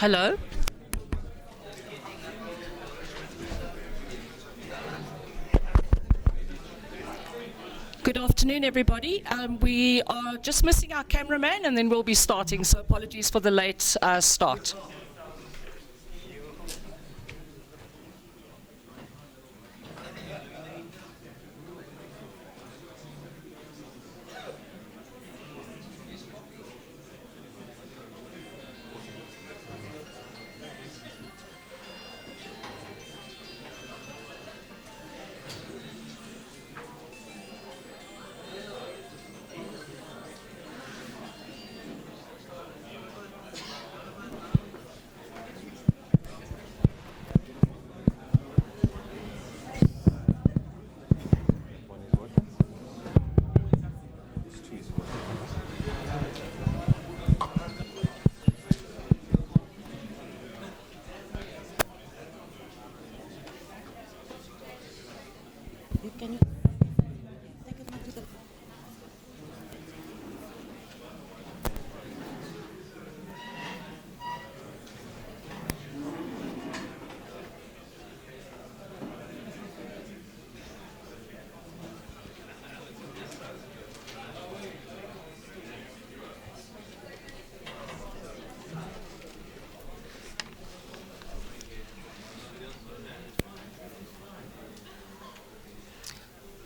Hello. Good afternoon, everybody. We are just missing our cameraman, and then we'll be starting, so apologies for the late start.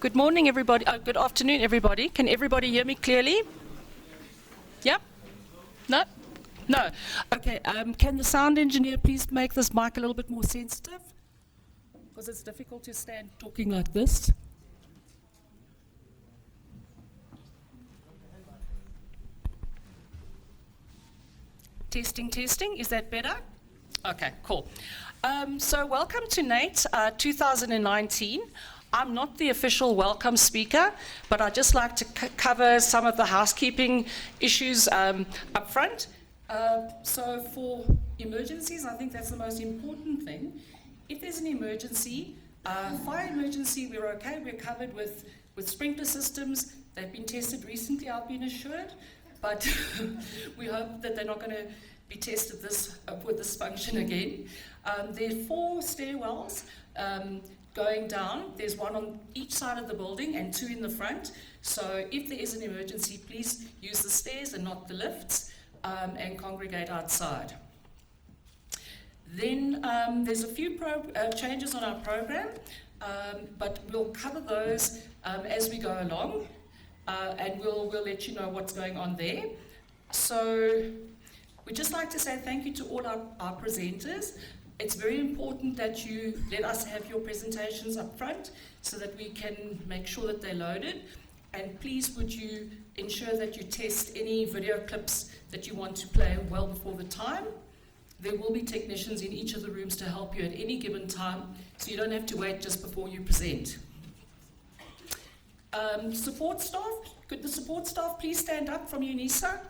Good morning, everybody. Good afternoon, everybody. Can everybody hear me clearly? Yeah? No? No. Okay. Can the sound engineer please make this mic a little bit more sensitive? Because it's difficult to stand talking like this. Testing, testing. Is that better? Okay, cool. So welcome to NATE 2019. I'm not the official welcome speaker, but I'd just like to cover some of the housekeeping issues up front. So for emergencies, I think that's the most important thing. If there's an emergency, fire emergency, we're okay. We're covered with sprinkler systems. They've been tested recently, I've been assured, but we hope that they're not going to be tested with this function again. There are 4 stairwells going down. There's one on each side of the building and 2 in the front. So if there is an emergency, please use the stairs and not the lifts, and congregate outside. Then there's a few changes on our program, but we'll cover those as we go along, and we'll let you know what's going on there. So we'd just like to say thank you to all our presenters. It's very important that you let us have your presentations up front so that we can make sure that they're loaded. And please would you ensure that you test any video clips that you want to play well before the time. There will be technicians in each of the rooms to help you at any given time, so you don't have to wait just before you present. Support staff, could the support staff please stand up from Unisa?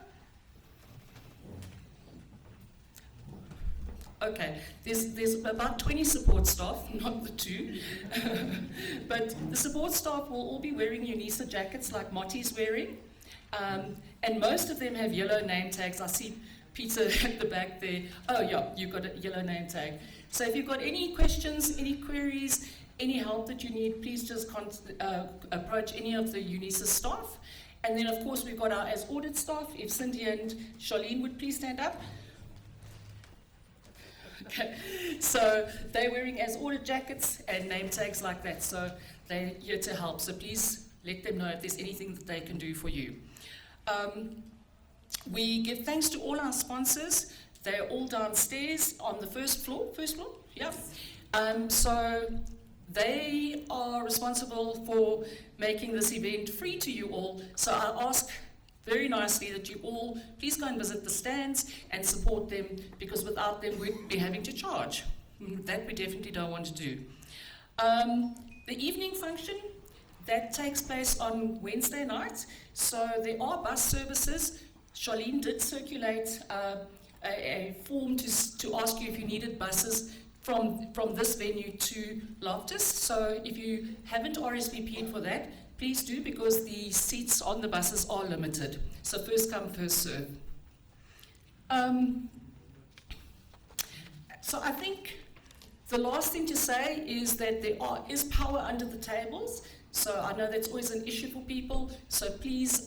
Okay, there's about 20 support staff, not the 2. But the support staff will all be wearing Unisa jackets like Motti's wearing. And most of them have yellow name tags. I see Peter at the back there. Oh yeah, you've got a yellow name tag. So if you've got any questions, any queries, any help that you need, please just approach any of the Unisa staff. And then of course we've got our ASAUDIT staff. If Cindy and Charlene would please stand up. Okay, so they're wearing ASAUDIT jackets and name tags like that, so they're here to help. So please let them know if there's anything that they can do for you. We give thanks to all our sponsors. They're all downstairs on the first floor, yeah. So they are responsible for making this event free to you all. So I ask very nicely that you all please go and visit the stands and support them, because without them we'd be having to charge. That we definitely don't want to do. The evening function, that takes place on Wednesday night. So there are bus services. Charlene did circulate a form to ask you if you needed buses from this venue to Loftus. So if you haven't RSVP'd for that, please do, because the seats on the buses are limited. So first come, first serve. So I think the last thing to say is that there is power under the tables. So I know that's always an issue for people. So please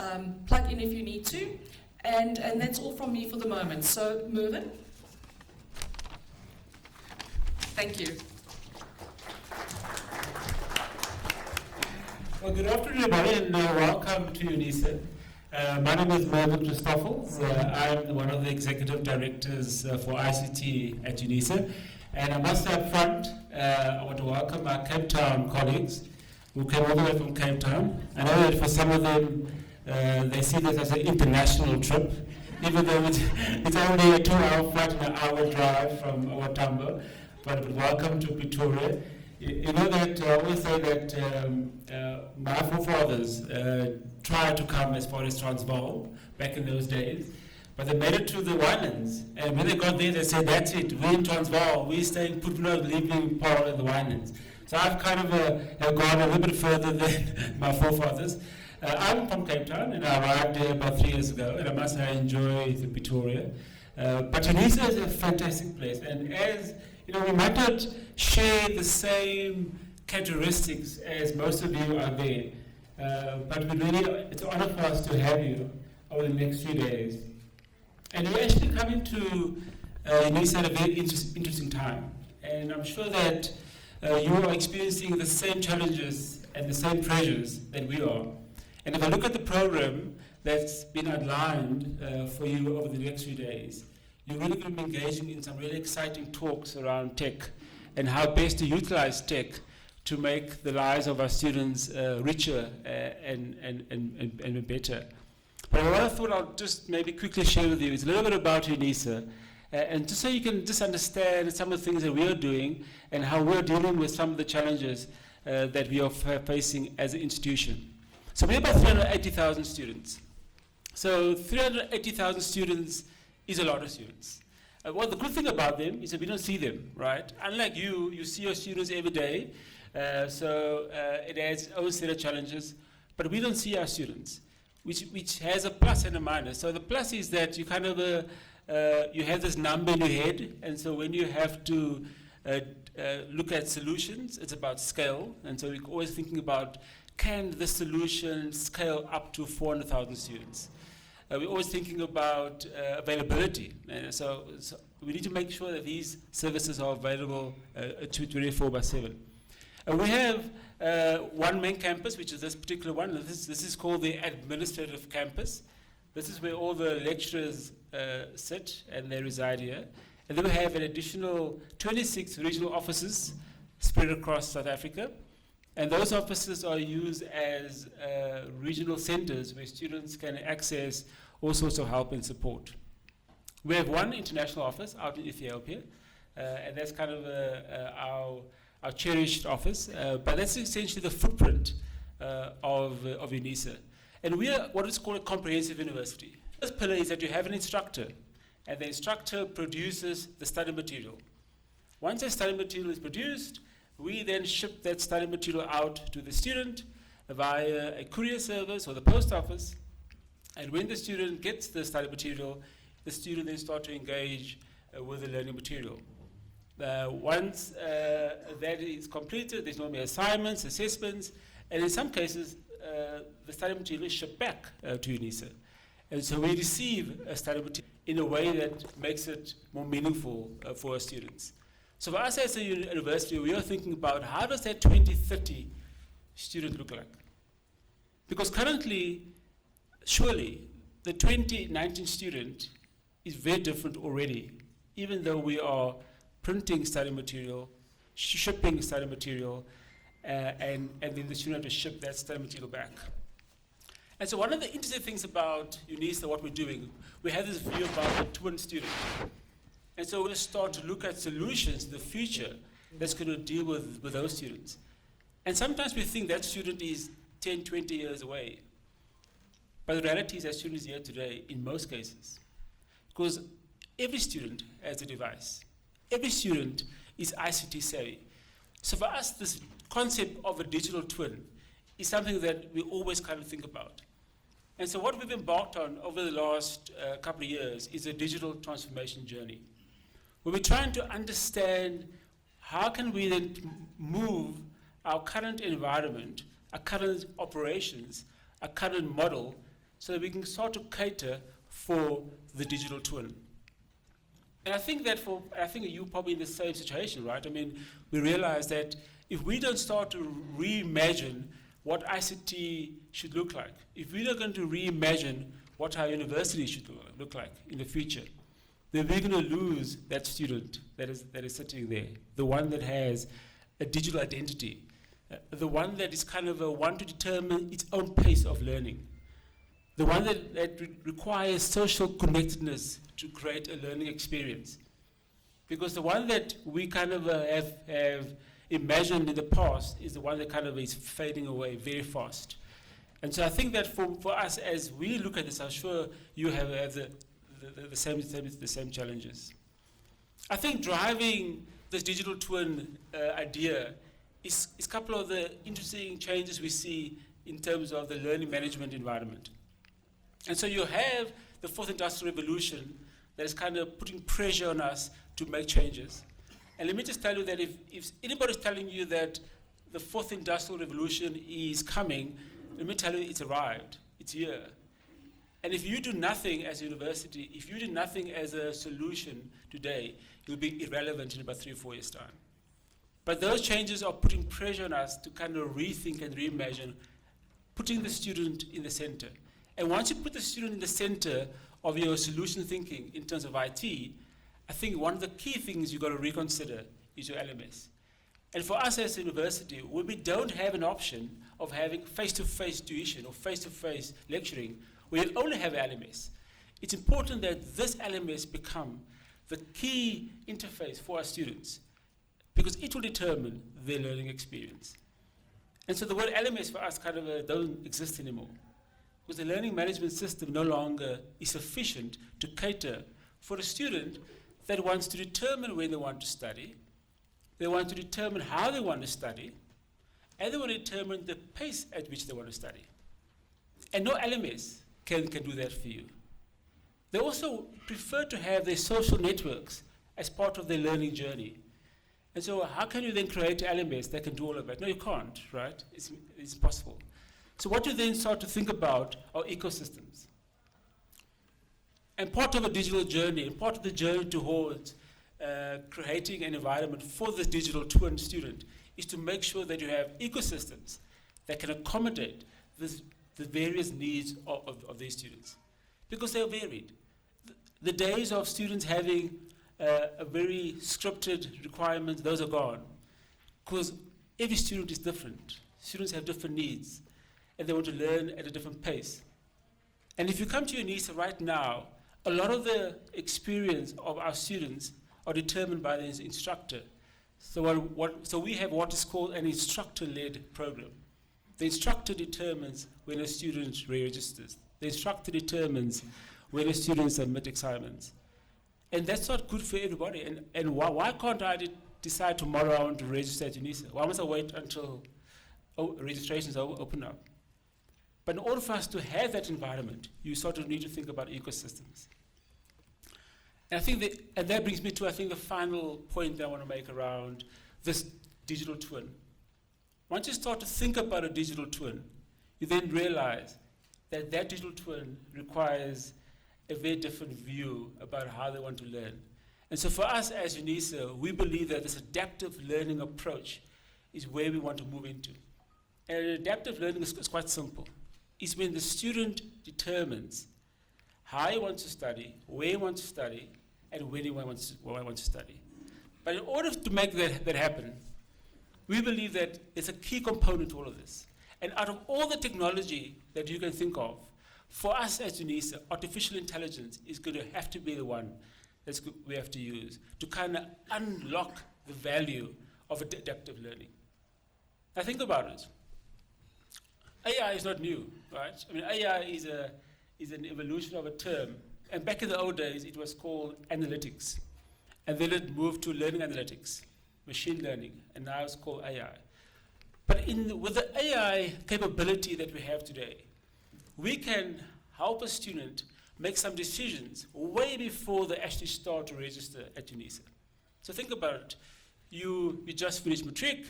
plug in if you need to. And that's all from me for the moment. So Mervyn. Thank you. Well, good afternoon, everybody, and welcome to Unisa. My name is Mervyn Christoffels. I'm one of the executive directors for ICT at Unisa. And I must say up front, I want to welcome our Cape Town colleagues who came all the way from Cape Town. I know that for some of them, they see this as an international trip, even though it's only a 2-hour flight and an hour drive from Watambo. But welcome to Pretoria. You know that I always say that my forefathers tried to come as far as Transvaal back in those days, but they made it to the Winelands. And when they got there, they said, that's it, we're in Transvaal, we're staying Putno, leaving Paul in the Winelands. So I've kind of have gone a little bit further than my forefathers. I'm from Cape Town, and I arrived there about 3 years ago, and I must say I enjoy the Pretoria. But Unisa is a fantastic place, and as you know, we might not share the same characteristics as most of you are there, but it's an honor for us to have you over the next few days. And you're actually coming to Unisa at a very interesting time, and I'm sure that you are experiencing the same challenges and the same pressures that we are. And if I look at the program that's been outlined for you over the next few days, you're really going to be engaging in some really exciting talks around tech and how best to utilize tech to make the lives of our students richer and better. But what I thought I'll just maybe quickly share with you is a little bit about Unisa, and just so you can just understand some of the things that we are doing and how we're dealing with some of the challenges that we are facing as an institution. So we have about 380,000 students. So 380,000 students is a lot of students. Well, the good thing about them is that we don't see them, right? Unlike you see your students every day, so it adds its own set of challenges, but we don't see our students, which has a plus and a minus. So the plus is that you kind of, you have this number in your head, and so when you have to look at solutions, it's about scale, and so we're always thinking about, can the solution scale up to 400,000 students? We're always thinking about availability. So we need to make sure that these services are available 24/7. We have one main campus, which is this particular one. This is called the administrative campus. This is where all the lecturers sit and they reside here. And then we have an additional 26 regional offices spread across South Africa. And those offices are used as regional centers where students can access all sorts of help and support. We have one international office out in Ethiopia, and that's kind of our cherished office, but that's essentially the footprint of Unisa. And we are what is called a comprehensive university. The first pillar is that you have an instructor, and the instructor produces the study material. Once the study material is produced, we then ship that study material out to the student via a courier service or the post office. And when the student gets the study material, the student then starts to engage with the learning material. Once that is completed, there's normally assignments, assessments, and in some cases, the study material is shipped back to Unisa. And so we receive a study material in a way that makes it more meaningful for our students. So for us as a university, we are thinking about how does that 2030 student look like? Because currently, surely, the 2019 student is very different already, even though we are printing study material, shipping study material, and then the student has to ship that study material back. And so one of the interesting things about Unisa, what we're doing, we have this view about the twin student. And so we're going to start to look at solutions in the future that's going to deal with those students. And sometimes we think that student is 10, 20 years away. But the reality is that student is here today in most cases. Because every student has a device. Every student is ICT savvy. So for us, this concept of a digital twin is something that we always kind of think about. And so what we've embarked on over the last couple of years is a digital transformation journey, where we're trying to understand how can we then move our current environment, our current operations, our current model, so that we can start to cater for the digital twin. And I think that you're probably in the same situation, right? I mean, we realize that if we don't start to reimagine what ICT should look like, if we're not going to reimagine what our university should look like in the future, then we're going to lose that student that is sitting there, the one that has a digital identity, the one that is kind of a one to determine its own pace of learning, the one that requires social connectedness to create a learning experience. Because the one that we kind of have imagined in the past is the one that kind of is fading away very fast. And so I think that for us, as we look at this, I'm sure you have the same challenges. I think driving this digital twin idea is a couple of the interesting changes we see in terms of the learning management environment. And so you have the fourth industrial revolution that is kind of putting pressure on us to make changes. And let me just tell you that if anybody's telling you that the fourth industrial revolution is coming, let me tell you it's arrived, it's here. And if you do nothing as a university, if you do nothing as a solution today, you'll be irrelevant in about 3 or 4 years' time. But those changes are putting pressure on us to kind of rethink and reimagine, putting the student in the center. And once you put the student in the center of your solution thinking in terms of IT, I think one of the key things you've got to reconsider is your LMS. And for us as a university, when we don't have an option of having face-to-face tuition or face-to-face lecturing, we only have LMS. It's important that this LMS become the key interface for our students, because it will determine their learning experience. And so the word LMS for us kind of doesn't exist anymore, because the learning management system no longer is sufficient to cater for a student that wants to determine when they want to study, they want to determine how they want to study, and they want to determine the pace at which they want to study. And no LMS can do that for you. They also prefer to have their social networks as part of their learning journey. And so how can you then create an LMS that can do all of that? No, you can't, right? It's impossible. So what you then start to think about are ecosystems. And part of a digital journey, and part of the journey towards creating an environment for the digital twin student is to make sure that you have ecosystems that can accommodate the various needs of these students. Because they're varied. The days of students having a very scripted requirement, those are gone. Because every student is different. Students have different needs, and they want to learn at a different pace. And if you come to Unisa right now, a lot of the experience of our students are determined by the instructor. So we have what is called an instructor-led program. The instructor determines when a student re-registers. The instructor determines when a student submits assignments. And that's not good for everybody. And why can't I decide tomorrow I want to register at Unisa? Why must I wait until registrations open up? But in order for us to have that environment, you sort of need to think about ecosystems. And I think that brings me to, I think, the final point that I want to make around this digital twin. Once you start to think about a digital twin, you then realize that digital twin requires a very different view about how they want to learn. And so for us as Unisa, we believe that this adaptive learning approach is where we want to move into. And adaptive learning is quite simple. It's when the student determines how he wants to study, where he wants to study, and when he wants to study. But in order to make that happen, we believe that it's a key component to all of this. And out of all the technology that you can think of, for us as Unisa, artificial intelligence is going to have to be the one that we have to use to kind of unlock the value of adaptive learning. Now think about it. AI is not new, right? I mean, AI is an evolution of a term. And back in the old days, it was called analytics. And then it moved to learning analytics, machine learning, and now it's called AI. But with the AI capability that we have today, we can help a student make some decisions way before they actually start to register at Unisa. So think about it. You just finished matric,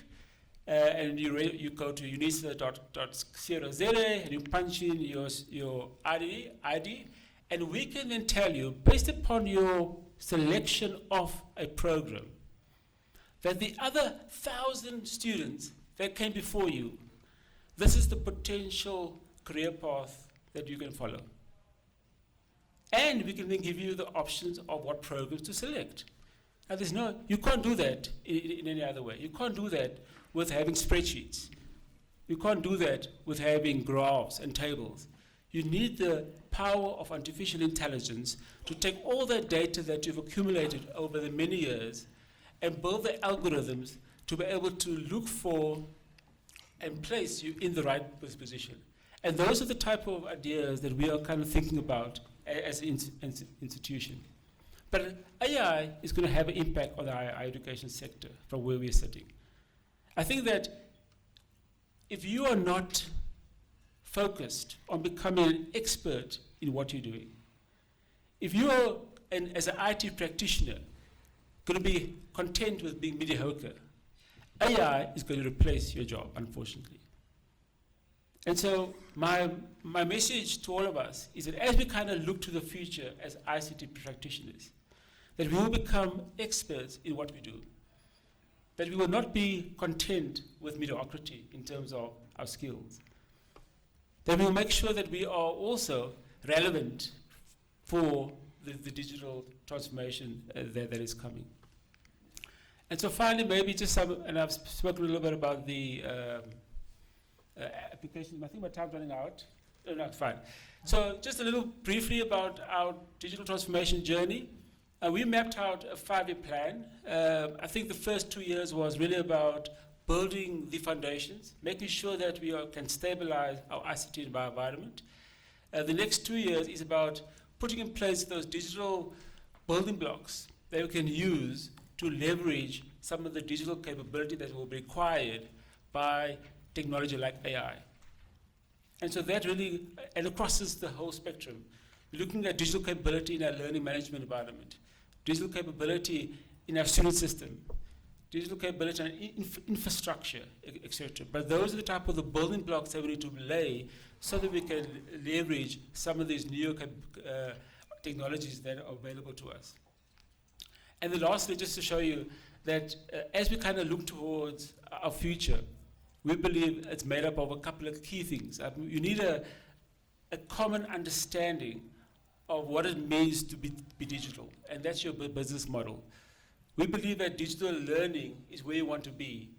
and you go to unisa.co.za and you punch in your ID, and we can then tell you, based upon your selection of a program, that the other 1,000 students that came before you, this is the potential career path that you can follow. And we can then give you the options of what programs to select. Now, you can't do that in any other way. You can't do that with having spreadsheets. You can't do that with having graphs and tables. You need the power of artificial intelligence to take all that data that you've accumulated over the many years and build the algorithms to be able to look for and place you in the right position. And those are the type of ideas that we are kind of thinking about as an institution. But AI is going to have an impact on the higher education sector from where we're sitting. I think that if you are not focused on becoming an expert in what you're doing, if you are, as an IT practitioner, going to be content with being mediocre, AI is going to replace your job, unfortunately. And so my message to all of us is that as we kind of look to the future as ICT practitioners, that we will become experts in what we do, that we will not be content with mediocrity in terms of our skills, that we will make sure that we are also relevant for the digital transformation that is coming. And so finally, maybe just some, and I've spoken a little bit about the applications. I think my time's running out. No, it's fine. So just a little briefly about our digital transformation journey. We mapped out a 5-year plan. I think the first 2 years was really about building the foundations, making sure that we can stabilize our ICT environment. The next 2 years is about putting in place those digital building blocks that we can use to leverage some of the digital capability that will be required by technology like AI. And so that really, and it crosses the whole spectrum. We're looking at digital capability in our learning management environment, digital capability in our student system, digital capability in infrastructure, etc. But those are the type of the building blocks that we need to lay so that we can leverage some of these new technologies that are available to us. And then lastly, just to show you that as we kind of look towards our future, we believe it's made up of a couple of key things. You need a common understanding of what it means to be digital, and that's your business model. We believe that digital learning is where you want to be,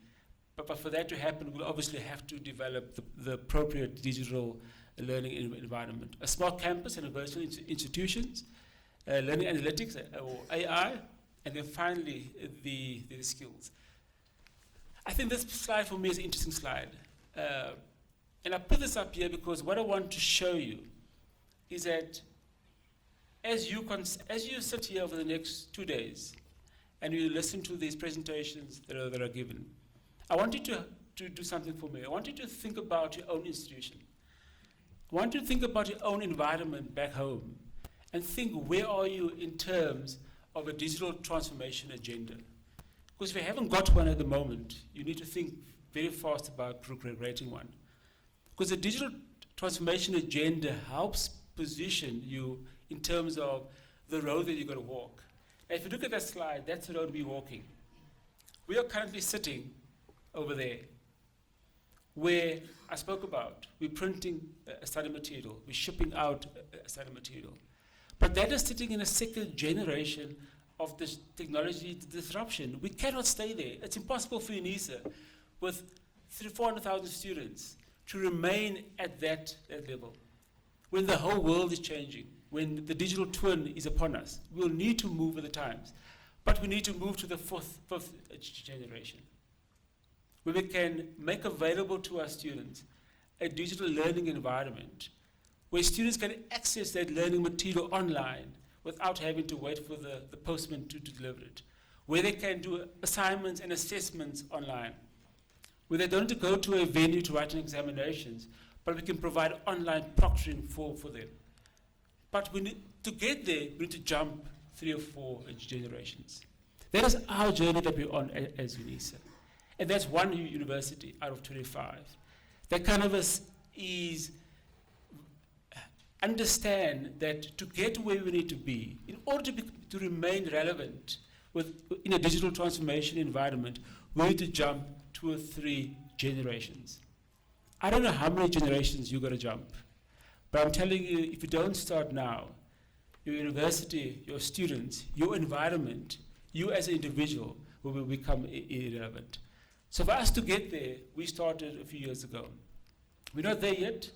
but for that to happen, we'll obviously have to develop the appropriate digital learning environment. A smart campus and virtual institutions, learning analytics or AI, and then finally the skills. I think this slide for me is an interesting slide. And I put this up here because what I want to show you is that as you sit here over the next 2 days and you listen to these presentations that are given, I want you to do something for me. I want you to think about your own institution. I want you to think about your own environment back home and think, where are you in terms of a digital transformation agenda? Because if you haven't got one at the moment, you need to think very fast about creating one. Because the digital transformation agenda helps position you in terms of the road that you're going to walk. Now, if you look at that slide, that's the road we're walking. We are currently sitting over there, where I spoke about, we're printing a study material, we're shipping out a study material. But that is sitting in a second generation of this technology disruption. We cannot stay there. It's impossible for Unisa, with 400,000 students, to remain at that level. When the whole world is changing, when the digital twin is upon us, we'll need to move with the times. But we need to move to the fifth generation, where we can make available to our students a digital learning environment, where students can access that learning material online without having to wait for the postman to deliver it, where they can do assignments and assessments online, where they don't need to go to a venue to write examinations, but we can provide online proctoring for them. But we need to get there, we need to jump 3 or 4 generations. That is our journey that we're on as Unisa. And that's one university out of 25. That kind of is understand that to get where we need to be, in order to remain relevant in a digital transformation environment, we need to jump 2 or 3 generations. I don't know how many generations you're going to jump, but I'm telling you, if you don't start now, your university, your students, your environment, you as an individual will become irrelevant. So for us to get there, we started a few years ago. We're not there yet.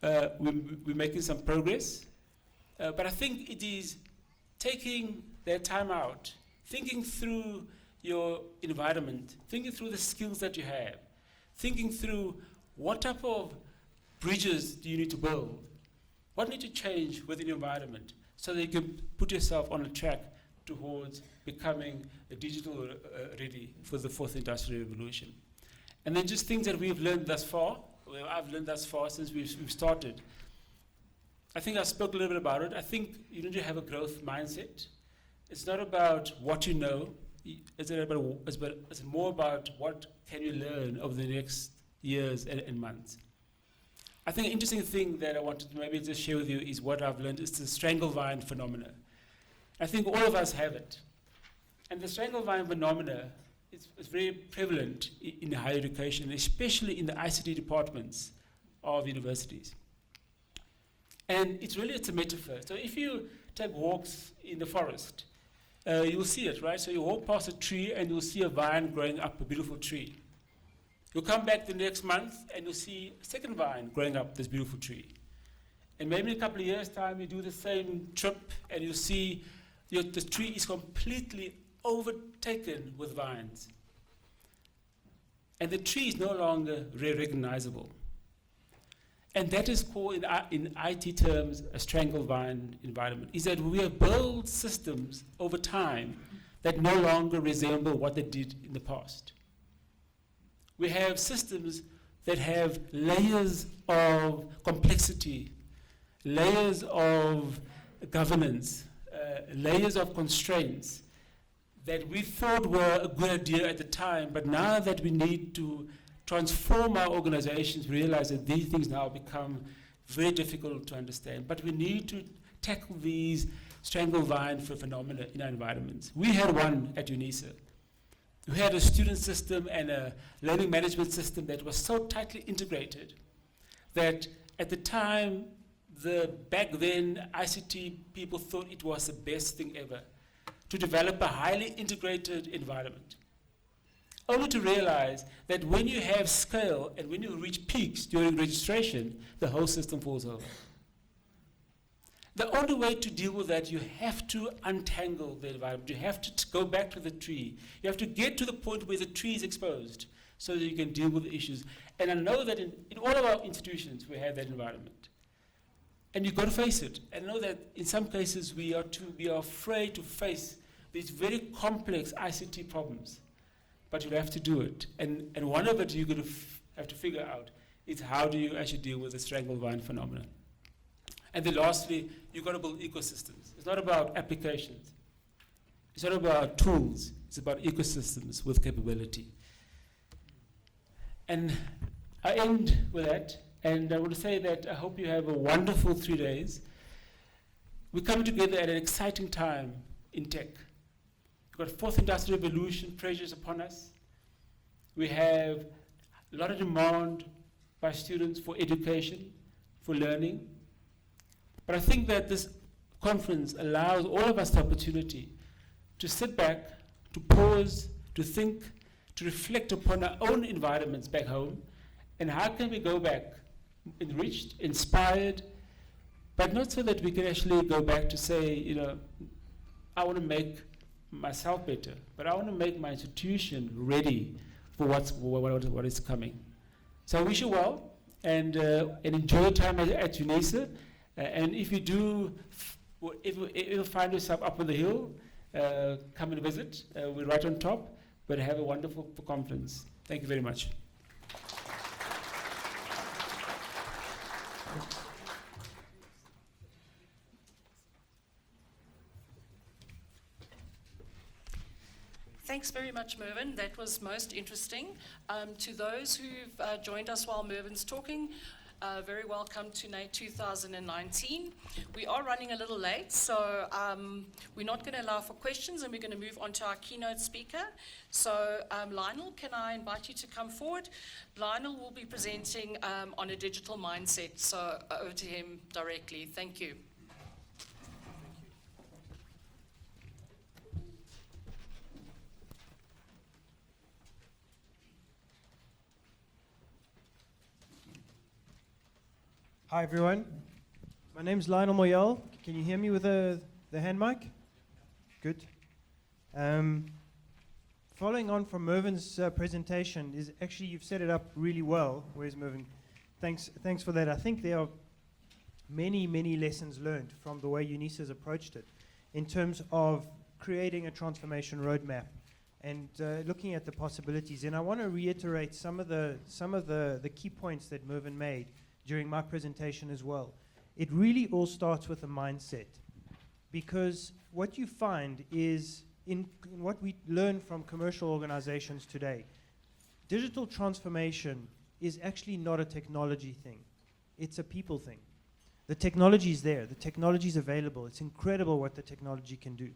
We're making some progress. But I think it is taking their time out, thinking through your environment, thinking through the skills that you have, thinking through what type of bridges do you need to build, what need to change within your environment so that you can put yourself on a track towards becoming a digital ready for the 4th industrial revolution. And then just things that we've learned thus far, well, I've learned thus far since we've started. I think I spoke a little bit about it. I think you need to have a growth mindset. It's not about what you know, it's more about what can you learn over the next years and months. I think an interesting thing that I wanted to maybe just share with you is what I've learned is the stranglevine phenomena. I think all of us have it. And the stranglevine phenomena is very prevalent in higher education, especially in the ICT departments of universities. And it's a metaphor. So if you take walks in the forest, you will see it, right? So you walk past a tree and you'll see a vine growing up, a beautiful tree. You'll come back the next month and you'll see a second vine growing up this beautiful tree. And maybe in a couple of years' time, you do the same trip and you'll see the tree is completely overtaken with vines. And the tree is no longer recognizable. And that is called, in IT terms, a stranglevine environment, is that we have built systems over time that no longer resemble what they did in the past. We have systems that have layers of complexity, layers of governance, layers of constraints that we thought were a good idea at the time, but now that we need to transform our organizations, we realize that these things now become very difficult to understand. But we need to tackle these stranglevine phenomena in our environments. We had one at Unisa. We had a student system and a learning management system that was so tightly integrated that at the time, back then, ICT people thought it was the best thing ever to develop a highly integrated environment. Only to realize that when you have scale and when you reach peaks during registration, the whole system falls over. The only way to deal with that, you have to untangle the environment. You have to go back to the tree. You have to get to the point where the tree is exposed so that you can deal with the issues. And I know that in all of our institutions, we have that environment. And you've got to face it. And I know that in some cases, we are afraid to face these very complex ICT problems. But you have to do it. And one of it you're going to have to figure out is how do you actually deal with the stranglevine phenomenon. And then lastly, you've got to build ecosystems. It's not about applications. It's not about tools. It's about ecosystems with capability. And I end with that. And I want to say that I hope you have a wonderful 3 days. We're coming together at an exciting time in tech. We've got 4th industrial revolution pressures upon us. We have a lot of demand by students for education, for learning. But I think that this conference allows all of us the opportunity to sit back, to pause, to think, to reflect upon our own environments back home, and how can we go back enriched, inspired, but not so that we can actually go back to say, I want to make myself better, but I want to make my institution ready for what is coming. So I wish you well, and enjoy your time at Unisa. And if you do, if you find yourself up on the hill, come and visit. We're right on top, but have a wonderful conference. Thank you very much. Thanks very much, Mervyn. That was most interesting. To those who've joined us while Mervyn's talking, very welcome to NATE 2019. We are running a little late, so we're not going to allow for questions, and we're going to move on to our keynote speaker. So Lionel, can I invite you to come forward? Lionel will be presenting on a digital mindset, so over to him directly. Thank you. Hi everyone, my name's Lionel Moyal. Can you hear me with the hand mic? Good. Following on from Mervyn's presentation, is actually you've set it up really well. Where's Mervyn? Thanks for that. I think there are many lessons learned from the way Unisa has approached it in terms of creating a transformation roadmap and looking at the possibilities. And I want to reiterate some of the key points that Mervyn made during my presentation as well. It really all starts with a mindset, because what you find is in what we learn from commercial organizations today, digital transformation is actually not a technology thing. It's a people thing. The technology is there. The technology is available. It's incredible what the technology can do.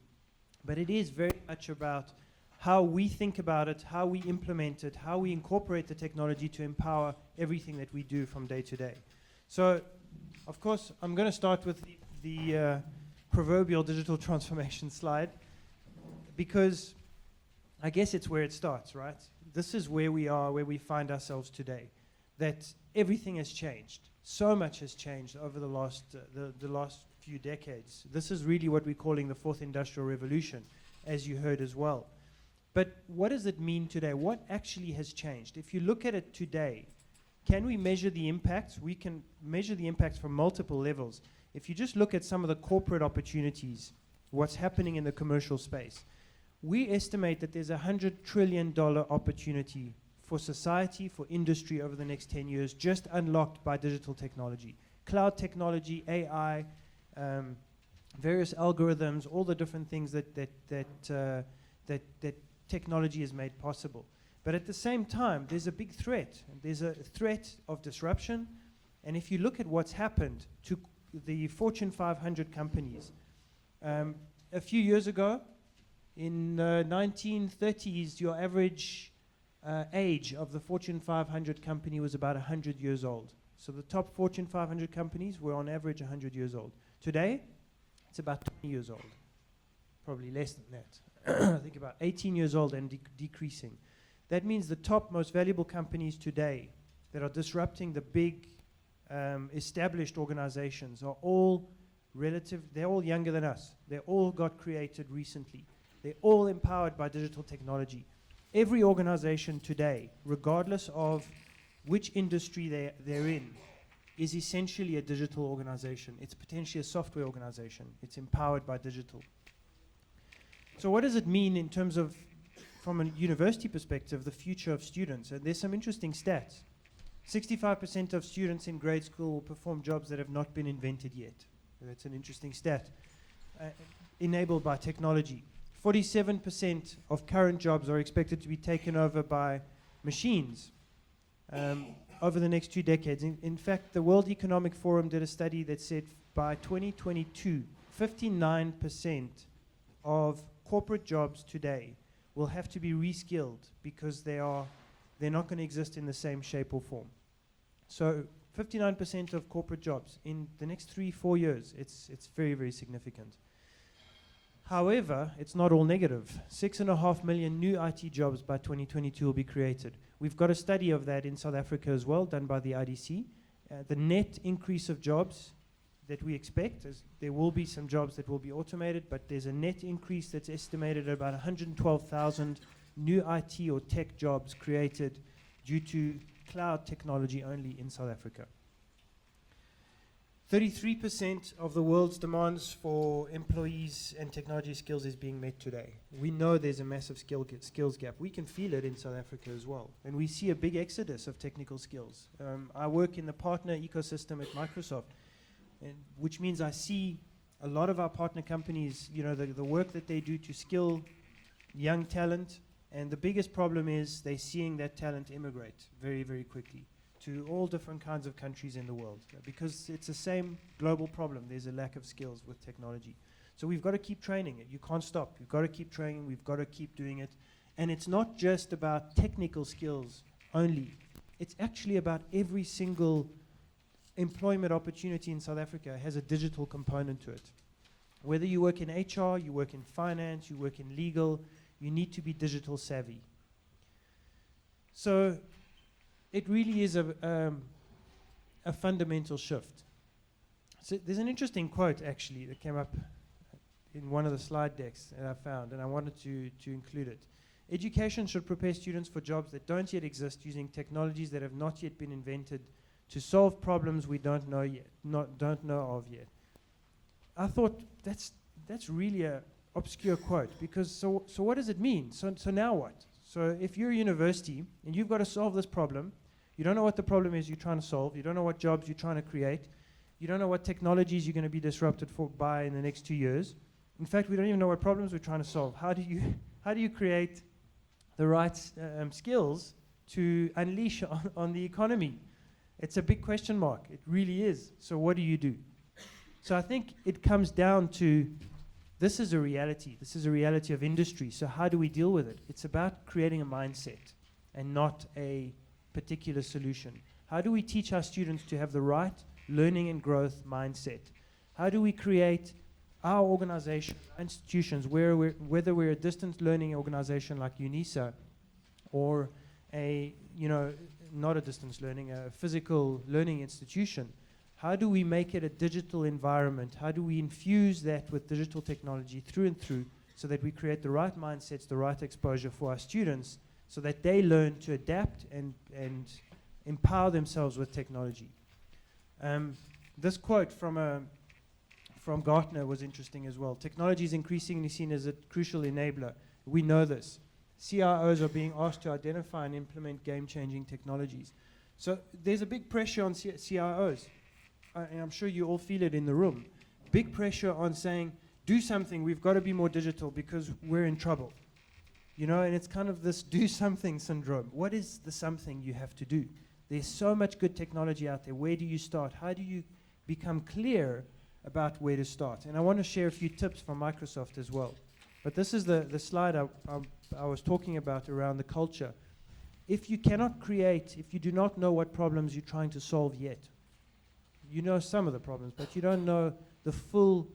But it is very much about how we think about it, how we implement it, how we incorporate the technology to empower everything that we do from day to day. So, of course, I'm going to start with the proverbial digital transformation slide, because I guess it's where it starts, right? This is where we are, where we find ourselves today, that everything has changed. So much has changed over the last few decades. This is really what we're calling the fourth industrial revolution, as you heard as well. But what does it mean today? What actually has changed? If you look at it today, can we measure the impacts? We can measure the impacts from multiple levels. If you just look at some of the corporate opportunities, what's happening in the commercial space, we estimate that there's a $100 trillion opportunity for society, for industry over the next 10 years, just unlocked by digital technology. Cloud technology, AI, various algorithms, all the different things that technology has made possible. But at the same time, there's a big threat. There's a threat of disruption. And if you look at what's happened to the Fortune 500 companies, a few years ago, in the 1930s, your average age of the Fortune 500 company was about 100 years old. So the top Fortune 500 companies were on average 100 years old. Today, it's about 20 years old. Probably less than that. I think about 18 years old and decreasing. That means the top most valuable companies today that are disrupting the big established organizations are all they're all younger than us. They all got created recently. They're all empowered by digital technology. Every organization today, regardless of which industry they're in, is essentially a digital organization. It's potentially a software organization. It's empowered by digital. So what does it mean in terms of, from a university perspective, the future of students? And there's some interesting stats. 65% of students in grade school will perform jobs that have not been invented yet. That's an interesting stat. Enabled by technology. 47% of current jobs are expected to be taken over by machines over the next 2 decades. In fact, the World Economic Forum did a study that said by 2022, 59% of corporate jobs today will have to be reskilled because they're not going to exist in the same shape or form. So 59% of corporate jobs in the next 3-4 years, it's very, very significant. However, it's not all negative. 6.5 million new IT jobs by 2022 will be created. We've got a study of that in South Africa as well, done by the IDC. The net increase of jobs that we expect is there will be some jobs that will be automated, but there's a net increase that's estimated at about 112,000 new IT or tech jobs created due to cloud technology only in South Africa. 33% of the world's demands for employees and technology skills is being met today. We know there's a massive skills gap. We can feel it in South Africa as well. And we see a big exodus of technical skills. I work in the partner ecosystem at Microsoft, which means I see a lot of our partner companies, the work that they do to skill young talent And the biggest problem is they're seeing that talent immigrate very, very quickly to all different kinds of countries in the world, because it's the same global problem. There's a lack of skills with technology. So we've got to keep training it. You can't stop. You've got to keep training. We've got to keep doing it. And it's not just about technical skills only. It's actually about every single employment opportunity in South Africa has a digital component to it. Whether you work in HR, you work in finance, you work in legal, you need to be digital savvy. So it really is a fundamental shift. So there's an interesting quote actually that came up in one of the slide decks that I found, and I wanted to include it. Education should prepare students for jobs that don't yet exist using technologies that have not yet been invented to solve problems we don't know of yet. I thought that's really a obscure quote, because so what does it mean? So now what? So if you're a university and you've got to solve this problem, you don't know what the problem is you're trying to solve, you don't know what jobs you're trying to create, you don't know what technologies you're going to be disrupted by in the next 2 years. In fact, we don't even know what problems we're trying to solve. How do you create the right skills to unleash on the economy? It's a big question mark. It really is. So what do you do? So I think it comes down to, this is a reality. This is a reality of industry. So how do we deal with it? It's about creating a mindset and not a particular solution. How do we teach our students to have the right learning and growth mindset? How do we create our organization, institutions, whether we're a distance learning organization like Unisa or not a distance learning, a physical learning institution, how do we make it a digital environment? How do we infuse that with digital technology through and through so that we create the right mindsets, the right exposure for our students so that they learn to adapt and empower themselves with technology? This quote from Gartner was interesting as well. Technology is increasingly seen as a crucial enabler. We know this. CIOs are being asked to identify and implement game-changing technologies. So there's a big pressure on CIOs. And I'm sure you all feel it in the room. Big pressure on saying, do something, we've got to be more digital because we're in trouble. And it's kind of this do something syndrome. What is the something you have to do? There's so much good technology out there. Where do you start? How do you become clear about where to start? And I want to share a few tips from Microsoft as well. But this is the slide I was talking about around the culture. If you do not know what problems you're trying to solve yet, you know some of the problems, but you don't know the full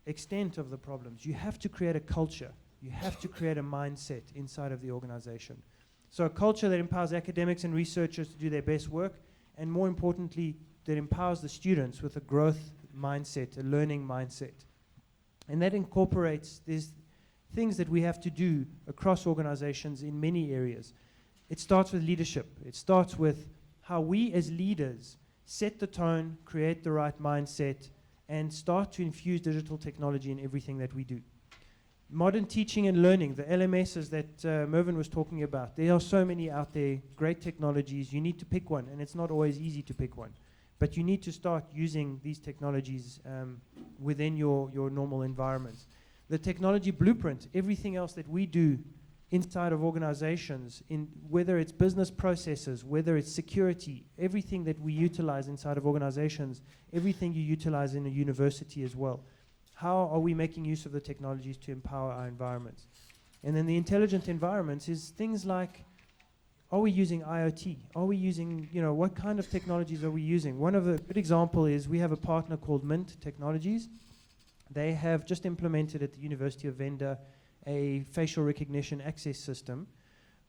extent of the problems. You have to create a culture. You have to create a mindset inside of the organization. So a culture that empowers academics and researchers to do their best work, and more importantly, that empowers the students with a growth mindset, a learning mindset. And that incorporates these things that we have to do across organizations in many areas. It starts with leadership. It starts with how we as leaders set the tone, create the right mindset, and start to infuse digital technology in everything that we do. Modern teaching and learning, the LMSs that Mervyn was talking about, there are so many out there, great technologies. You need to pick one, and it's not always easy to pick one. But you need to start using these technologies within your normal environments. The technology blueprint, everything else that we do inside of organizations, whether it's business processes, whether it's security, everything that we utilize inside of organizations, everything you utilize in a university as well. How are we making use of the technologies to empower our environments? And then the intelligent environments is things like, are we using IoT? Are we using, what kind of technologies are we using? One of the good example is we have a partner called Mint Technologies. They have just implemented at the University of Venda a facial recognition access system,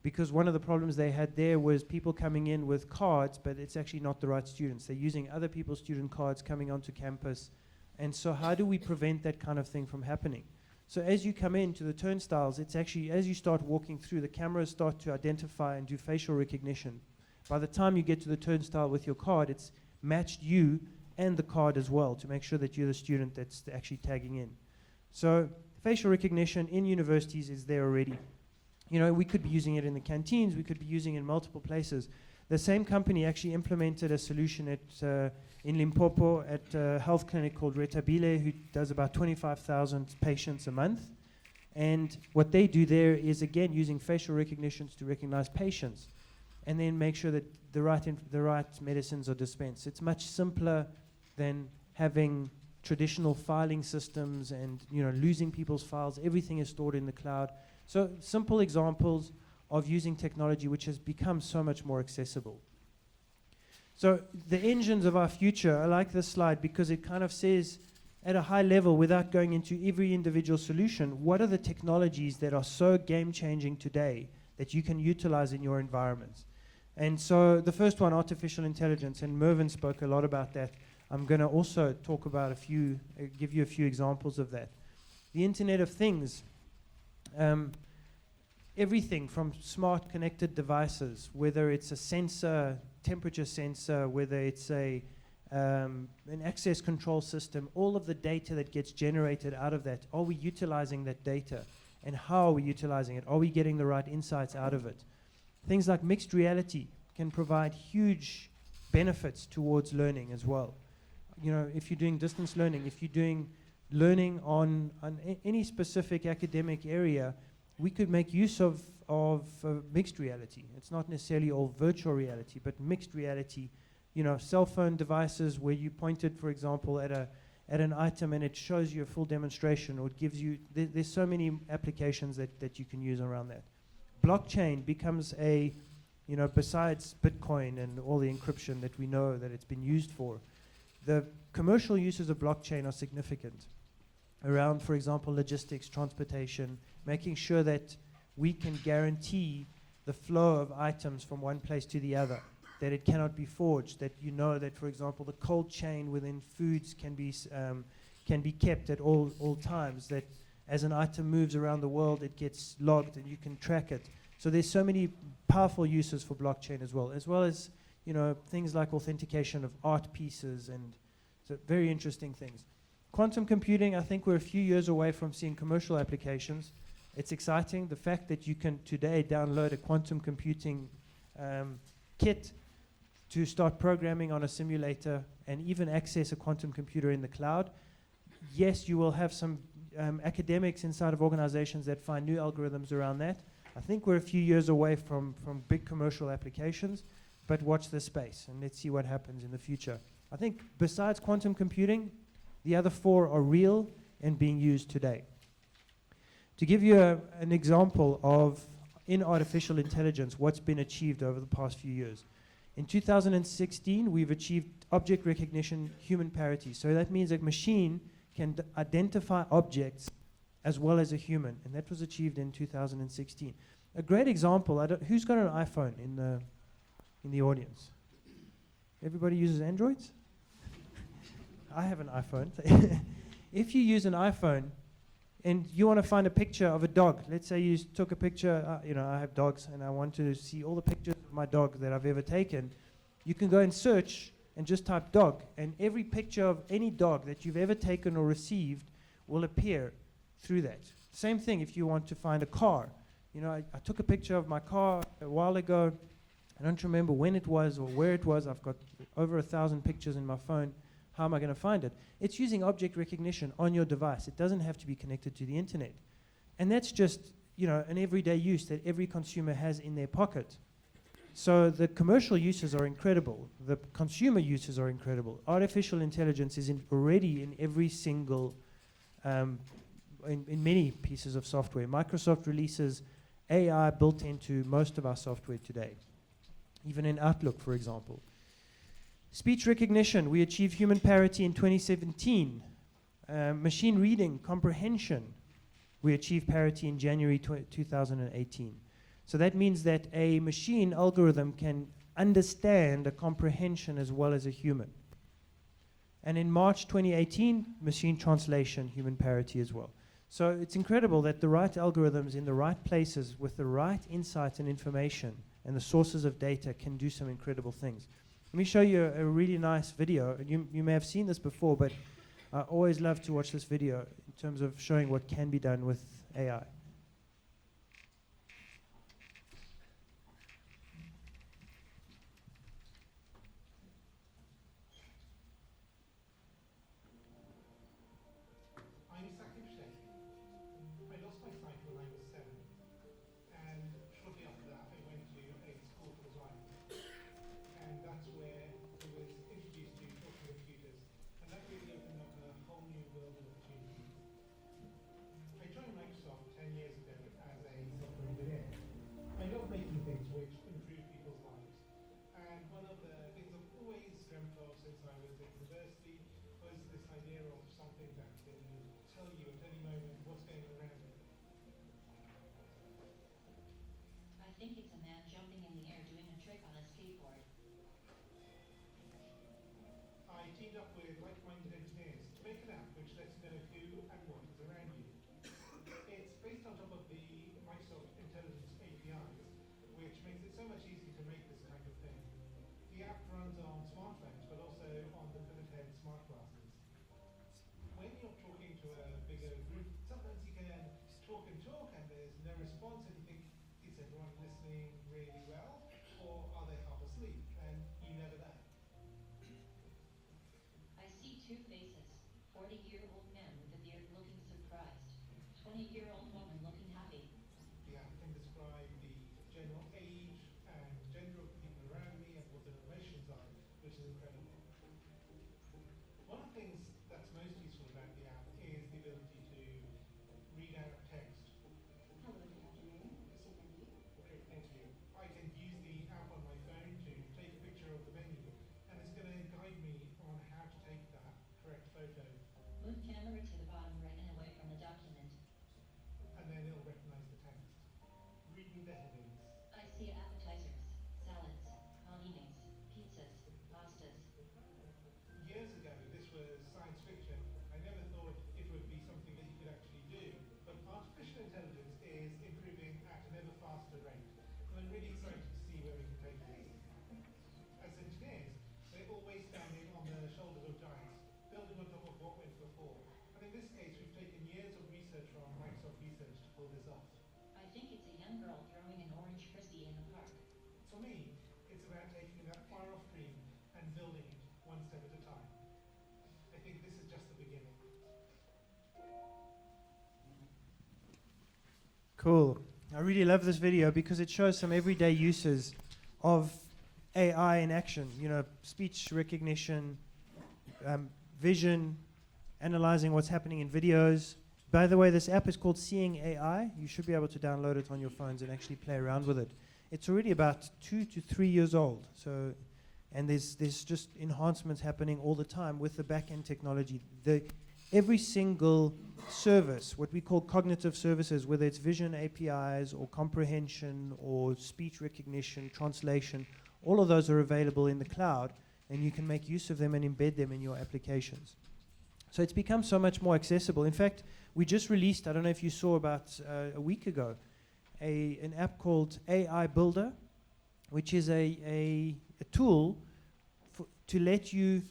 because one of the problems they had there was people coming in with cards, but it's actually not the right students. They're using other people's student cards coming onto campus. And so how do we prevent that kind of thing from happening? So as you come into the turnstiles, it's actually, as you start walking through, the cameras start to identify and do facial recognition. By the time you get to the turnstile with your card, it's matched you and the card as well to make sure that you're the student that's actually tagging in. So facial recognition in universities is there already. We could be using it in the canteens, we could be using it in multiple places. The same company actually implemented a solution in Limpopo at a health clinic called Retabile, who does about 25,000 patients a month. And what they do there is, again, using facial recognitions to recognize patients and then make sure that the right medicines are dispensed. It's much simpler than having traditional filing systems and losing people's files. Everything is stored in the cloud. So simple examples of using technology which has become so much more accessible. So the engines of our future, I like this slide because it kind of says at a high level, without going into every individual solution, what are the technologies that are so game-changing today that you can utilize in your environments? And so the first one, artificial intelligence, and Mervyn spoke a lot about that. I'm going to also talk about give you a few examples of that. The Internet of Things, everything from smart connected devices, whether it's a sensor, temperature sensor, whether it's an access control system, all of the data that gets generated out of that, are we utilizing that data? And how are we utilizing it? Are we getting the right insights out of it? Things like mixed reality can provide huge benefits towards learning as well. If you're doing distance learning, if you're doing learning on any specific academic area, we could make use of mixed reality. It's not necessarily all virtual reality, but mixed reality. Cell phone devices where you pointed, for example, at an item and it shows you a full demonstration, or it gives you, there's so many applications that you can use around that. Blockchain becomes besides Bitcoin and all the encryption that we know that it's been used for, the commercial uses of blockchain are significant around, for example, logistics, transportation, making sure that we can guarantee the flow of items from one place to the other, that it cannot be forged, that that, for example, the cold chain within foods can be kept at all times, that as an item moves around the world, it gets logged and you can track it. So there's so many powerful uses for blockchain as well as things like authentication of art pieces, and so very interesting things. Quantum computing, I think we're a few years away from seeing commercial applications. It's exciting. The fact that you can today download a quantum computing kit to start programming on a simulator and even access a quantum computer in the cloud. Yes, you will have some academics inside of organizations that find new algorithms around that. I think we're a few years away from big commercial applications, but watch this space and let's see what happens in the future. I think besides quantum computing, the other four are real and being used today. To give you an example of, in artificial intelligence, what's been achieved over the past few years. In 2016, we've achieved object recognition human parity. So that means a machine can identify objects as well as a human, and that was achieved in 2016. A great example, who's got an iPhone in the audience? Everybody uses Androids? I have an iPhone. If you use an iPhone and you want to find a picture of a dog, let's say you took a picture, I have dogs and I want to see all the pictures of my dog that I've ever taken, you can go and search and just type dog, and every picture of any dog that you've ever taken or received will appear through that. Same thing if you want to find a car. I took a picture of my car a while ago. I don't remember when it was or where it was. I've got over 1,000 pictures in my phone. How am I going to find it? It's using object recognition on your device. It doesn't have to be connected to the internet. And that's just, an everyday use that every consumer has in their pocket. So the commercial uses are incredible. The consumer uses are incredible. Artificial intelligence is already in every single, in many pieces of software. Microsoft releases AI built into most of our software today, even in Outlook, for example. Speech recognition, we achieved human parity in 2017. Machine reading, comprehension, we achieved parity in January 2018. So that means that a machine algorithm can understand a comprehension as well as a human. And in March 2018, machine translation, human parity as well. So it's incredible that the right algorithms in the right places with the right insights and information and the sources of data can do some incredible things. Let me show you a really nice video. You may have seen this before, but I always love to watch this video in terms of showing what can be done with AI. I'm exactly the same. I lost my sight idea of something that can tell you at any moment what's going on around you. I think it's a man jumping in the air doing a trick on a skateboard. I teamed up with like-minded engineers to make an app which lets you know who and what is around you. It's based on top of the Microsoft Intelligence APIs, which makes it so much easier to make this kind of thing. The app runs on smartphones, but also on the Pivot smart glasses. When you're talking to a bigger group, sometimes you can talk and there's no response, and you think, is everyone listening really well, or are they half asleep? And you never know. I see two faces. 40-year-old man with a beard looking surprised. 20-year-old woman looking happy. The app can describe the general age and gender of the people around me and what their relations are, which is incredible. One of the things that's most useful about the app is the ability to read out text. Hello, good afternoon. Mr. Bendy. Okay, thank you. I can use the app on my phone to take a picture of the menu, and it's going to guide me on how to take that correct photo, Move camera to the bottom right and away from the document. and then it'll recognize the text. Read me the headings. I see appetizers, salads, paninis, pizzas, pastas. Years ago, this was science fiction. I never thought it would be something that you could actually do, but artificial intelligence is improving at an ever faster rate. And I'm really excited to see where we can take this. As engineers, we're always standing on the shoulders of giants, building on top of what went before. And in this case, we've taken years of research from Microsoft Research to pull this off. I think it's a young girl throwing an orange frisbee in the park. For me, it's about taking that far-off dream and building it one step at a time. I think this is just the beginning. Cool. I really love this video because it shows some everyday uses of AI in action. You know, speech recognition, vision, analyzing what's happening in videos. By the way, this app is called Seeing AI. You should be able to download it on your phones and actually play around with it. It's already about 2 to 3 years old. So, and there's just enhancements happening all the time with the back-end technology. Every single service, what we call cognitive services, whether it's vision APIs or comprehension or speech recognition, translation, all of those are available in the cloud, and you can make use of them and embed them in your applications. So it's become so much more accessible. In fact, we just released, I don't know if you saw about a week ago, an app called AI Builder, which is a tool to let you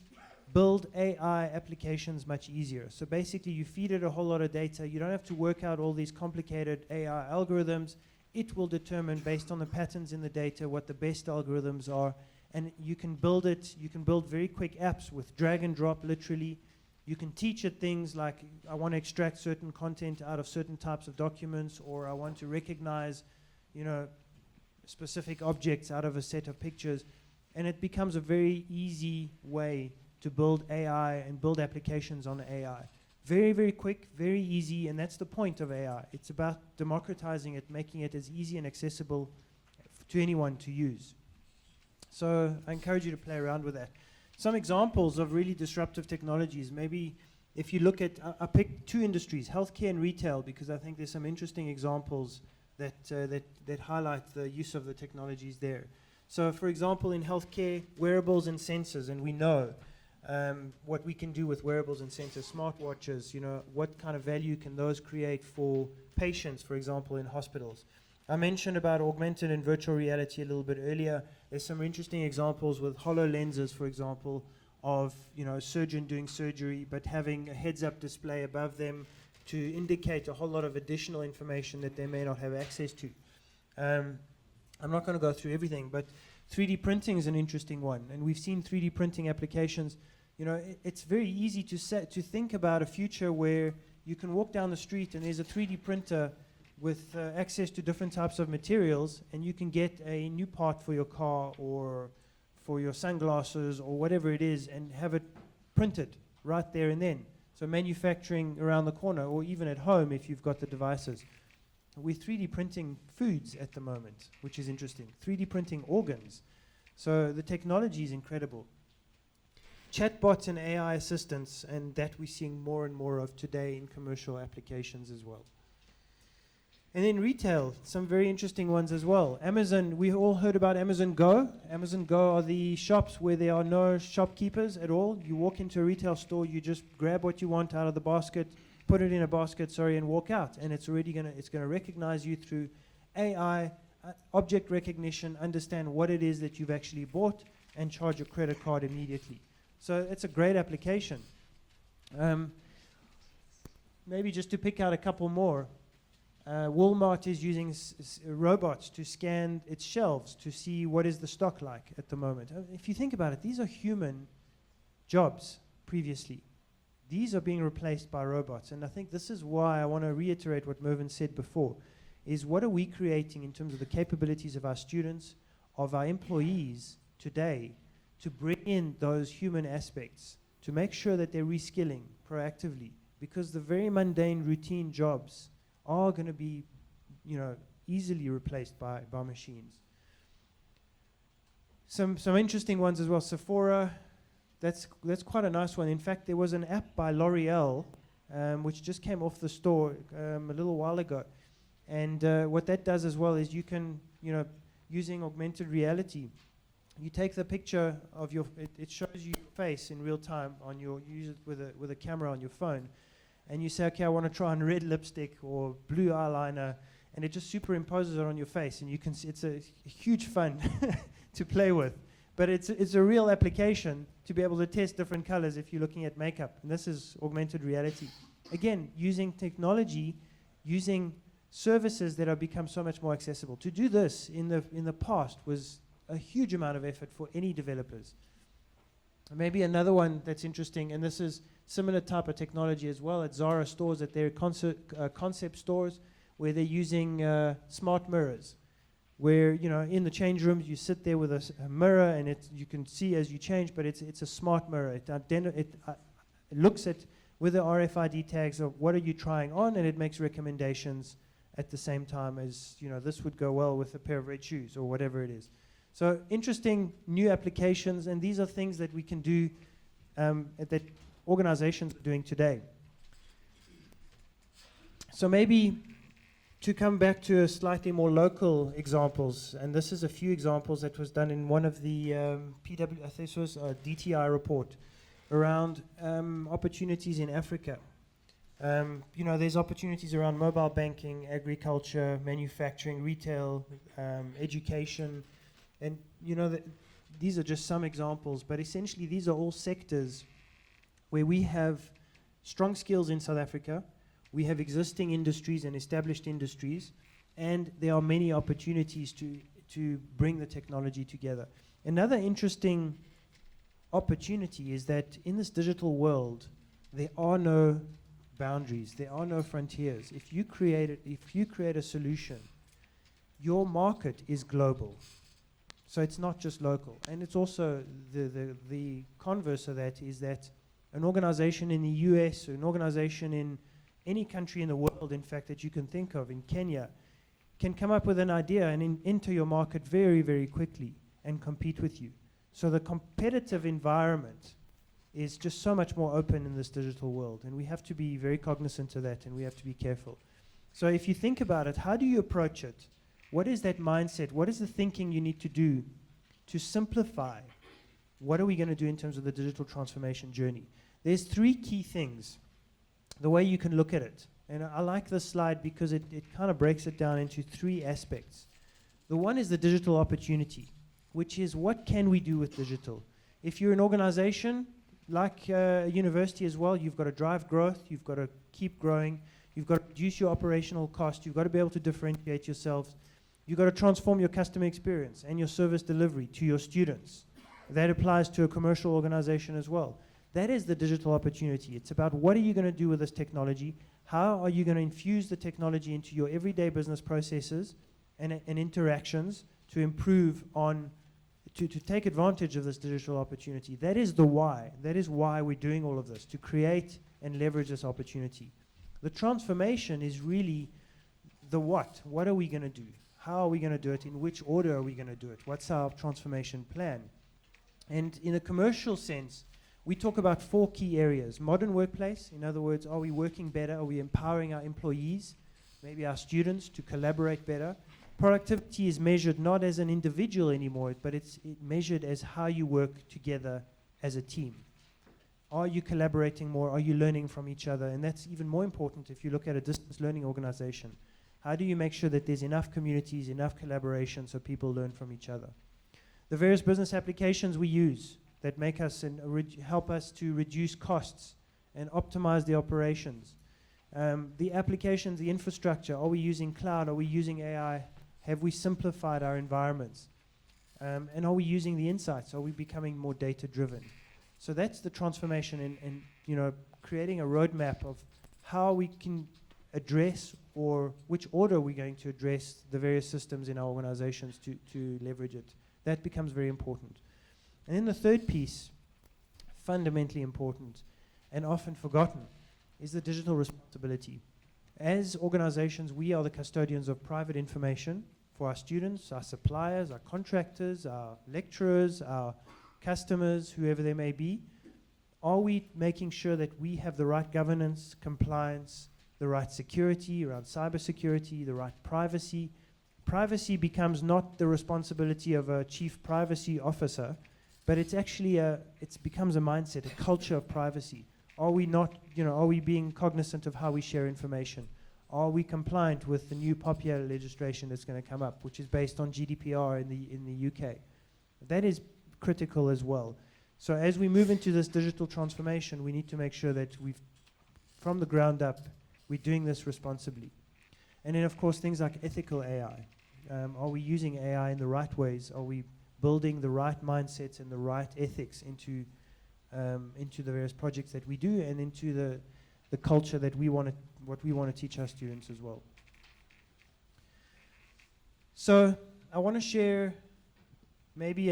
build AI applications much easier. So basically, you feed it a whole lot of data. You don't have to work out all these complicated AI algorithms. It will determine, based on the patterns in the data, what the best algorithms are. And you can build it. You can build very quick apps with drag and drop, literally. You can teach it things like, I want to extract certain content out of certain types of documents, or I want to recognize, you know, specific objects out of a set of pictures. And it becomes a very easy way to build AI and build applications on AI. Very, very quick, very easy, and that's the point of AI. It's about democratizing it, making it as easy and accessible to anyone to use. So I encourage you to play around with that. Some examples of really disruptive technologies. Maybe if you look at, I picked 2 industries, healthcare and retail, because I think there's some interesting examples that highlight the use of the technologies there. So for example, in healthcare, wearables and sensors, and we know what we can do with wearables and sensors, smartwatches, you know, what kind of value can those create for patients, for example, in hospitals. I mentioned about augmented and virtual reality a little bit earlier. There's some interesting examples with HoloLenses, for example, of, you know, a surgeon doing surgery, but having a heads-up display above them to indicate a whole lot of additional information that they may not have access to. I'm not going to go through everything, but 3D printing is an interesting one, and we've seen 3D printing applications. You know, it's very easy to think about a future where you can walk down the street and there's a 3D printer with access to different types of materials, and you can get a new part for your car or for your sunglasses or whatever it is and have it printed right there and then. So manufacturing around the corner, or even at home if you've got the devices. We're 3D printing foods at the moment, which is interesting. 3D printing organs. So the technology is incredible. chatbots and AI assistants, and that we're seeing more and more of today in commercial applications as well. And then retail, some very interesting ones as well. Amazon, we all heard about Amazon Go. Amazon Go are the shops where there are no shopkeepers at all. You walk into a retail store, you just grab what you want out of the basket, put it in a basket, and walk out. And it's already gonna recognize you through AI, object recognition, understand what it is that you've actually bought, and charge your credit card immediately. So it's a great application. Maybe just to pick out a couple more. Walmart is using robots to scan its shelves to see what is the stock like at the moment. If you think about it, these are human jobs previously. These are being replaced by robots. And I think this is why I want to reiterate what Mervyn said before, is what are we creating in terms of the capabilities of our students, of our employees today, to bring in those human aspects, to make sure that they're reskilling proactively, because the very mundane routine jobs are going to be, easily replaced by machines. Some interesting ones as well. Sephora, that's quite a nice one. In fact, there was an app by L'Oreal, which just came off the store a little while ago. And what that does as well is you can, using augmented reality, you take the picture of it shows you your face in real time you use it with a camera on your phone. And you say, okay, I want to try on red lipstick or blue eyeliner, and it just superimposes it on your face, and you can see it's a huge fun to play with. But it's a real application to be able to test different colors if you're looking at makeup, and this is augmented reality. Again, using technology, using services that have become so much more accessible. To do this in the past was a huge amount of effort for any developers. Maybe another one that's interesting, and this is similar type of technology as well at Zara stores, at their concept stores, where they're using smart mirrors, where in the change rooms you sit there with a mirror and you can see as you change, but it's a smart mirror. It looks at with the RFID tags of what are you trying on, and it makes recommendations at the same time as this would go well with a pair of red shoes or whatever it is. So interesting new applications, and these are things that we can do that organizations are doing today. So maybe to come back to a slightly more local examples, and this is a few examples that was done in one of the I think this was a DTI report around opportunities in Africa. There's opportunities around mobile banking, agriculture, manufacturing, retail, education. And these are just some examples, but essentially these are all sectors where we have strong skills in South Africa, we have existing industries and established industries, and there are many opportunities to bring the technology together. Another interesting opportunity is that in this digital world, there are no boundaries, there are no frontiers. If you create a solution, your market is global. So it's not just local. And it's also the converse of that is that an organization in the US or an organization in any country in the world, in fact, that you can think of, in Kenya, can come up with an idea and enter your market very, very quickly and compete with you. So the competitive environment is just so much more open in this digital world. And we have to be very cognizant of that, and we have to be careful. So if you think about it, how do you approach it? What is that mindset? What is the thinking you need to do to simplify? What are we going to do in terms of the digital transformation journey? There's three key things, the way you can look at it. And I like this slide because it kind of breaks it down into three aspects. The one is the digital opportunity, which is what can we do with digital? If you're an organization, like a university as well, you've got to drive growth, you've got to keep growing, you've got to reduce your operational cost, you've got to be able to differentiate yourselves. You've got to transform your customer experience and your service delivery to your students. That applies to a commercial organization as well. That is the digital opportunity. It's about what are you going to do with this technology? How are you going to infuse the technology into your everyday business processes and interactions to improve to take advantage of this digital opportunity? That is the why. That is why we're doing all of this, to create and leverage this opportunity. The transformation is really the what. What are we going to do? How are we going to do it? In which order are we going to do it? What's our transformation plan? And in a commercial sense, We talk about 4 key areas. Modern workplace, in other words, are we working better? Are we empowering our employees, maybe our students, to collaborate better? Productivity is measured not as an individual anymore, but it's measured as how you work together as a team. Are you collaborating more? Are you learning from each other? And that's even more important if you look at a distance learning organization. How do you make sure that there's enough communities, enough collaboration so people learn from each other? The various business applications we use that make us and help us to reduce costs and optimize the operations. The applications, the infrastructure, are we using cloud? Are we using AI? Have we simplified our environments? And are we using the insights? Are we becoming more data-driven? So that's the transformation and you know, creating a roadmap of how we can address or which order we're going to address the various systems in our organizations to leverage it. That becomes very important. And then the third piece, fundamentally important and often forgotten, is the digital responsibility. As organizations, we are the custodians of private information for our students, our suppliers, our contractors, our lecturers, our customers, whoever they may be. Are we making sure that we have the right governance, compliance, the right security around cybersecurity, the right privacy? Privacy becomes not the responsibility of a chief privacy officer, but it's actually it becomes a mindset, a culture of privacy. Are we not, you know, are we being cognizant of how we share information? Are we compliant with the new popular legislation that's going to come up, which is based on GDPR in the UK? That is critical as well. So as we move into this digital transformation, we need to make sure that from the ground up, we're doing this responsibly. And then, of course, things like ethical AI. Are we using AI in the right ways? Are we building the right mindsets and the right ethics into the various projects that we do and into the culture that what we want to teach our students as well? So I want to share maybe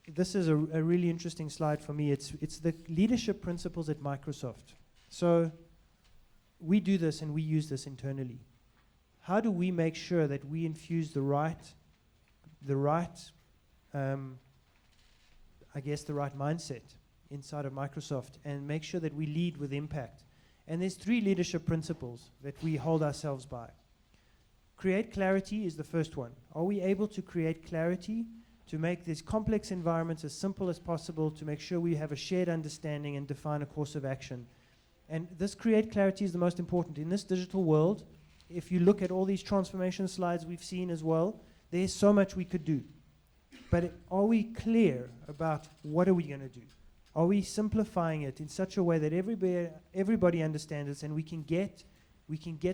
this is a really interesting slide for me. It's the leadership principles at Microsoft. So we do this and we use this internally. How do we make sure that we infuse the right mindset inside of Microsoft and make sure that we lead with impact? And there's 3 leadership principles that we hold ourselves by. Create clarity is the first one. Are we able to create clarity to make these complex environments as simple as possible, to make sure we have a shared understanding and define a course of action? And this create clarity is the most important. In this digital world, if you look at all these transformation slides we've seen as well, there's so much we could do. But are we clear about what are we going to do? Are we simplifying it in such a way that everybody understands it and we can get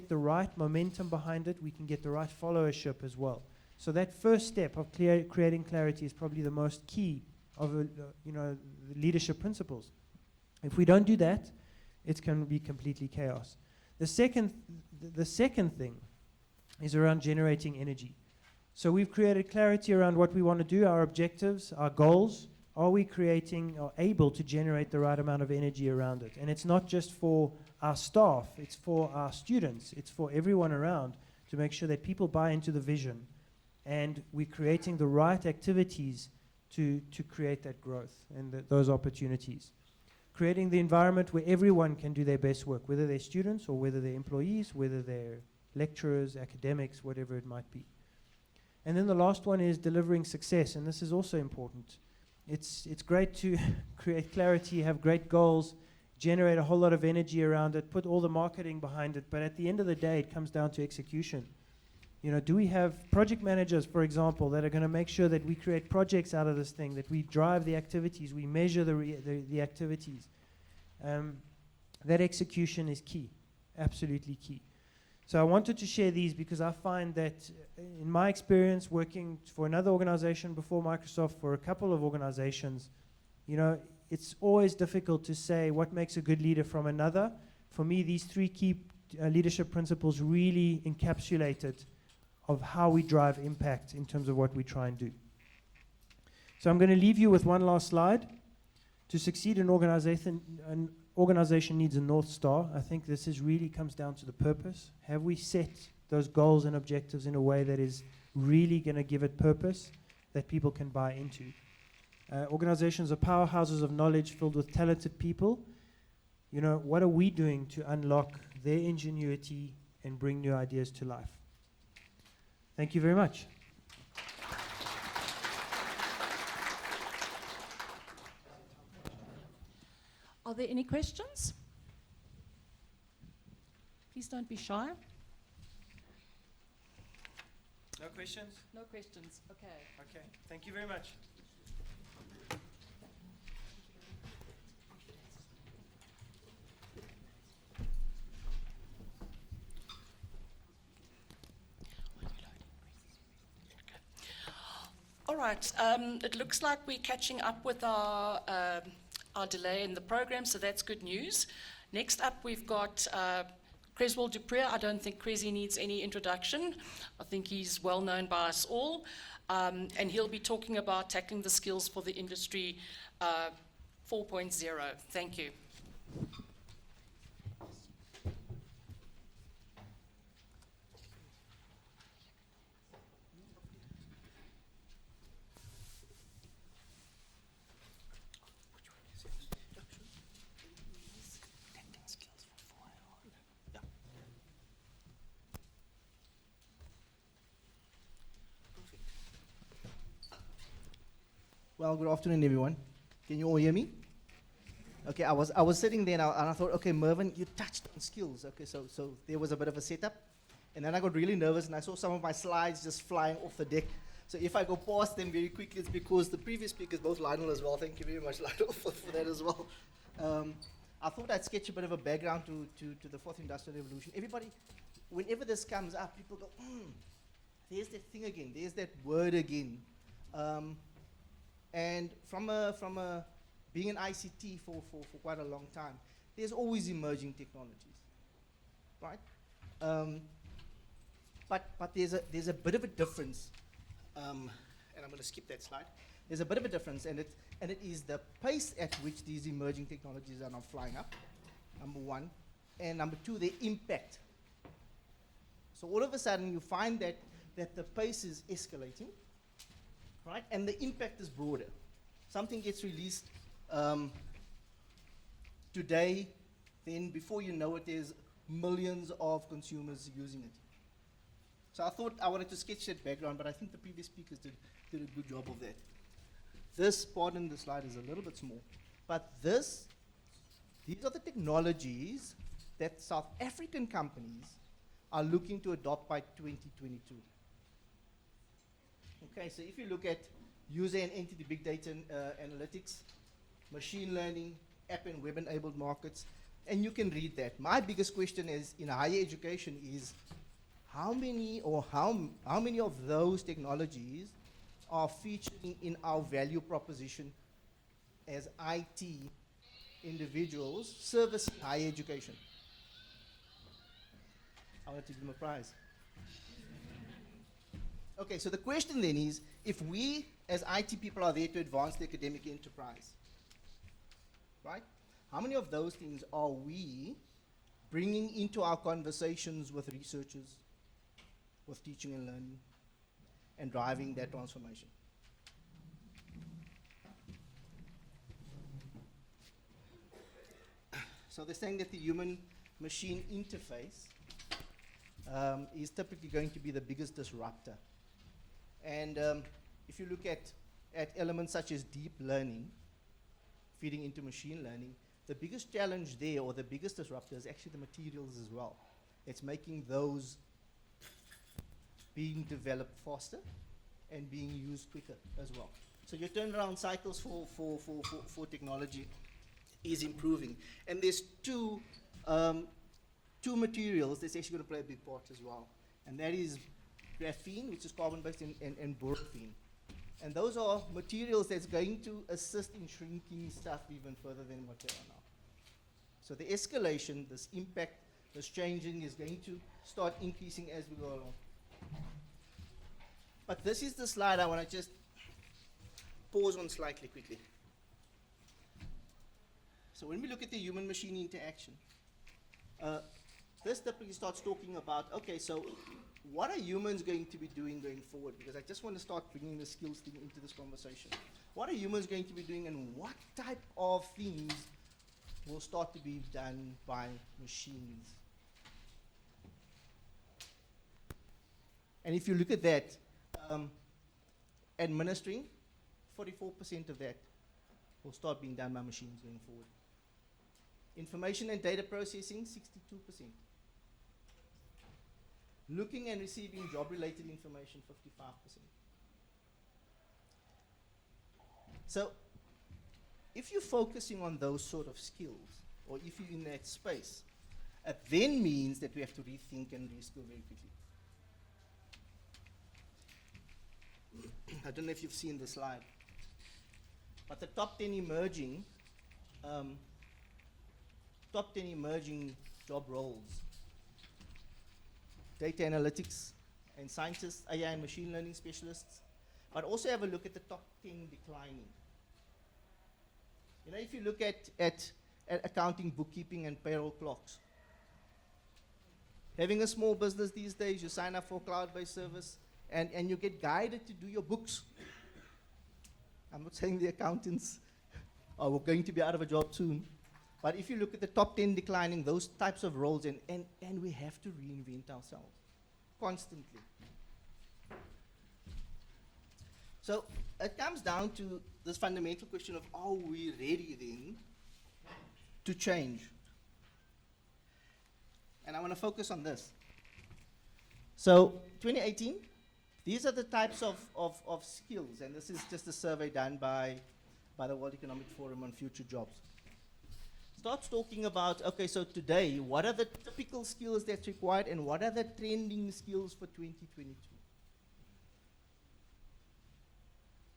the right momentum behind it, we can get the right followership as well? So that first step of creating clarity is probably the most key of the leadership principles. If we don't do that, it's going to be completely chaos. The second thing is around generating energy. So we've created clarity around what we want to do, our objectives, our goals. Are we creating or able to generate the right amount of energy around it? And it's not just for our staff, it's for our students, it's for everyone around to make sure that people buy into the vision and we're creating the right activities to create that growth and those opportunities. Creating the environment where everyone can do their best work, whether they're students or whether they're employees, whether they're lecturers, academics, whatever it might be. And then the last one is delivering success, and this is also important. It's great to create clarity, have great goals, generate a whole lot of energy around it, put all the marketing behind it, but at the end of the day, it comes down to execution. You know, do we have project managers, for example, that are going to make sure that we create projects out of this thing, that we drive the activities, we measure the activities? That execution is key, absolutely key. So I wanted to share these because I find that in my experience working for another organization before Microsoft, for a couple of organizations, you know, it's always difficult to say what makes a good leader from another. For me, these 3 key leadership principles really encapsulated of how we drive impact in terms of what we try and do. So I'm going to leave you with one last slide. To succeed, an organization needs a North Star. I think this really comes down to the purpose. Have we set those goals and objectives in a way that is really going to give it purpose that people can buy into? Organizations are powerhouses of knowledge filled with talented people. You know, what are we doing to unlock their ingenuity and bring new ideas to life? Thank you very much. Are there any questions? Please don't be shy. No questions? No questions. Okay. Okay, thank you very much. All right. It looks like we're catching up with our delay in the program, so that's good news. Next up, we've got Creswell Dupree. I don't think Cressy needs any introduction. I think he's well known by us all. And he'll be talking about tackling the skills for the industry 4.0. Thank you. Well, good afternoon, everyone. Can you all hear me? Okay, I was sitting there and I thought, okay, Mervyn, you touched on skills. Okay, so there was a bit of a setup. And then I got really nervous and I saw some of my slides just flying off the deck. So if I go past them very quickly, it's because the previous speakers, both Lionel as well, thank you very much, Lionel, for that as well. I thought I'd sketch a bit of a background to the fourth industrial revolution. Everybody, whenever this comes up, people go, there's that thing again, there's that word again. And from being in ICT for quite a long time, there's always emerging technologies, right? But there's a bit of a difference, and I'm going to skip that slide. There's a bit of a difference, and it is the pace at which these emerging technologies are now flying up, number one, and number two, their impact. So all of a sudden, you find that the pace is escalating. Right? And the impact is broader. Something gets released today, then before you know it, there's millions of consumers using it. So I thought I wanted to sketch that background, but I think the previous speakers did a good job of that. This part in the slide is a little bit small, but these are the technologies that South African companies are looking to adopt by 2022. Okay, so if you look at user and entity big data analytics, machine learning, app and web-enabled markets, and you can read that. My biggest question is in higher education is how many of those technologies are featuring in our value proposition as IT individuals servicing higher education? I want to give them a prize. Okay, so the question then is, if we as IT people are there to advance the academic enterprise, right? How many of those things are we bringing into our conversations with researchers, with teaching and learning, and driving that transformation? So they're saying that the human-machine interface is typically going to be the biggest disruptor. And if you look at elements such as deep learning, feeding into machine learning, the biggest challenge there, or the biggest disruptor, is actually the materials as well. It's making those being developed faster and being used quicker as well. So your turnaround cycles for technology is improving. And there's two materials that's actually going to play a big part as well. And that is graphene, which is carbon-based, and borphine. And those are materials that's going to assist in shrinking stuff even further than what they are now. So the escalation, this impact, this changing is going to start increasing as we go along. But this is the slide I want to just pause on slightly quickly. So when we look at the human-machine interaction, this typically starts talking about, okay, so what are humans going to be doing going forward? Because I just want to start bringing the skills thing into this conversation. What are humans going to be doing, and what type of things will start to be done by machines? And if you look at that, administering, 44% of that will start being done by machines going forward. Information and data processing, 62%. Looking and receiving job-related information, 55%. So, if you're focusing on those sort of skills, or if you're in that space, it then means that we have to rethink and reskill very quickly. I don't know if you've seen the slide, but the top 10 emerging job roles: data analytics and scientists, AI and machine learning specialists. But also have a look at the top 10 declining. You know, if you look at accounting, bookkeeping, and payroll clerks, having a small business these days, you sign up for a cloud-based service, and you get guided to do your books. I'm not saying the accountants are going to be out of a job soon, but if you look at the top 10 declining, those types of roles, and we have to reinvent ourselves constantly. So it comes down to this fundamental question of, are we ready then to change? And I want to focus on this. So 2018, these are the types of skills, and this is just a survey done by the World Economic Forum on future jobs. Starts talking about, okay, so today, what are the typical skills that's required, and what are the trending skills for 2022?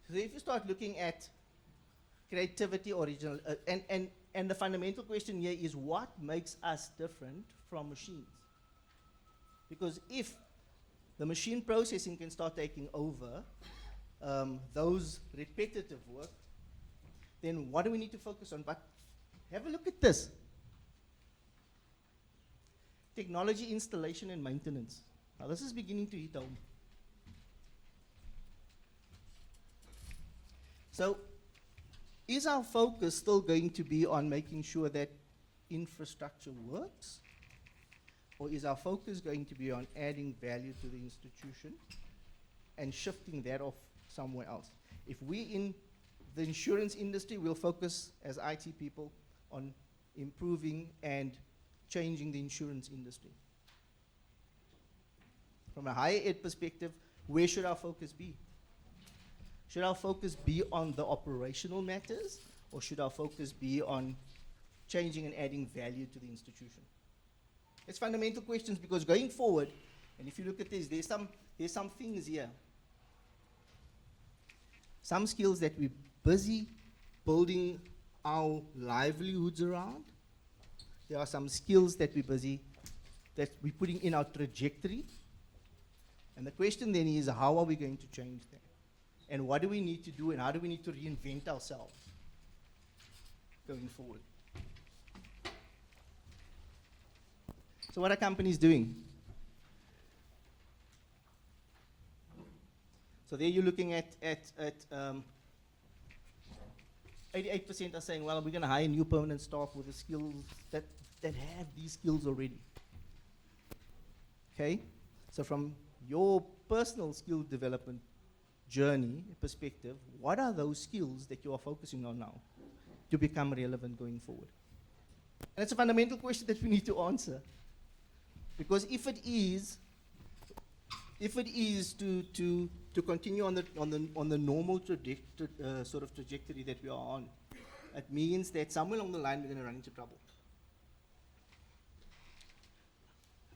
So if you start looking at creativity, original, and the fundamental question here is, what makes us different from machines? Because if the machine processing can start taking over those repetitive work, then what do we need to focus on? But have a look at this. Technology installation and maintenance. Now this is beginning to hit home. So, is our focus still going to be on making sure that infrastructure works? Or is our focus going to be on adding value to the institution and shifting that off somewhere else? If we in the insurance industry, we'll focus as IT people on improving and changing the insurance industry. From a higher ed perspective, where should our focus be? Should our focus be on the operational matters, or should our focus be on changing and adding value to the institution? It's fundamental questions, because going forward, and if you look at this, there's some things here. Some skills that we're busy building our livelihoods around. There are some skills that we're putting in our trajectory. And the question then is, how are we going to change that? And what do we need to do, and how do we need to reinvent ourselves going forward? So what are companies doing? So there you're looking at 88% are saying, well, we're going to hire new permanent staff with the skills that have these skills already. Okay? So from your personal skill development journey perspective, what are those skills that you are focusing on now to become relevant going forward? And it's a fundamental question that we need to answer. Because if it is to continue on the normal sort of trajectory that we are on, it means that somewhere along the line we're going to run into trouble.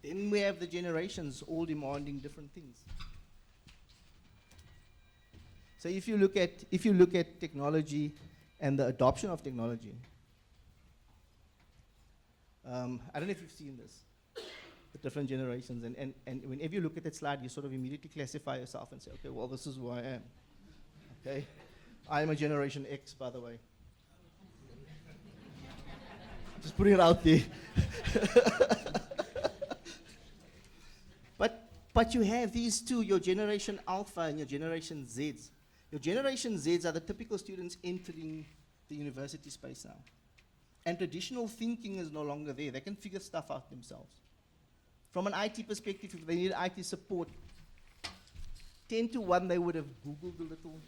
Then we have the generations all demanding different things. So if you look at technology and the adoption of technology, I don't know if you've seen this, the different generations, and whenever you look at that slide, you sort of immediately classify yourself and say, okay, well, this is who I am. Okay, I am a Generation X, by the way. Just putting it out there. But you have these two, your Generation Alpha and your Generation Zs. Your Generation Zs are the typical students entering the university space now. And traditional thinking is no longer there. They can figure stuff out themselves. From an IT perspective, if they need IT support, 10 to 1 they would have Googled a little,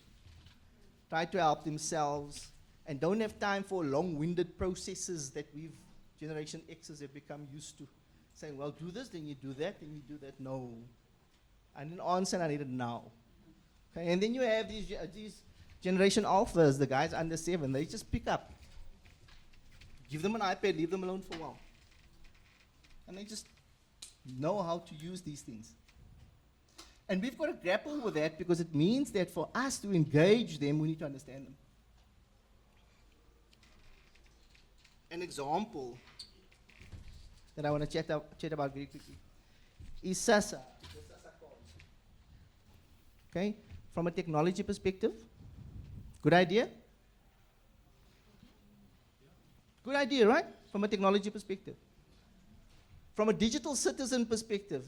tried to help themselves, and don't have time for long-winded processes that Generation X's have become used to. Saying, well, do this, then you do that, then you do that. No. I need an answer and I need it now. Okay? And then you have these Generation Alphas, the guys under 7, they just pick up. Give them an iPad, leave them alone for a while. And they just know how to use these things. And we've got to grapple with that because it means that for us to engage them, we need to understand them. An example that I want to chat about very quickly is SASA. The SASA cards. Okay? From a technology perspective, good idea? Good idea, right? From a technology perspective. From a digital citizen perspective,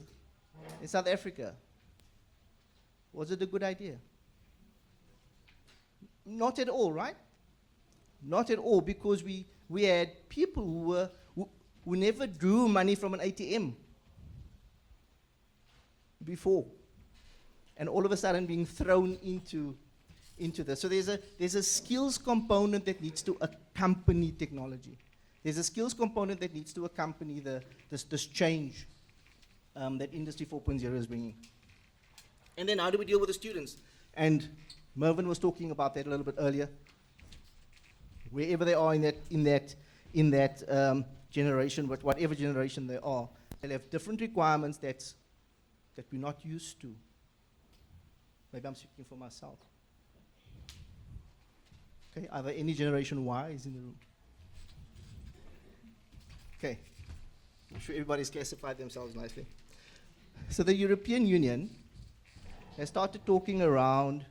in South Africa, was it a good idea? Not at all, right? Not at all, because we had people who never drew money from an ATM before, and all of a sudden being thrown into this. So there's a skills component that needs to accompany technology. There's a skills component that needs to accompany this change that Industry 4.0 is bringing. And then how do we deal with the students? And Mervyn was talking about that a little bit earlier. Wherever they are in that generation, but whatever generation they are, they'll have different requirements that we're not used to. Maybe I'm speaking for myself. Okay, are there any Generation Ys in the room? Okay, I'm sure everybody's classified themselves nicely. So the European Union has started talking around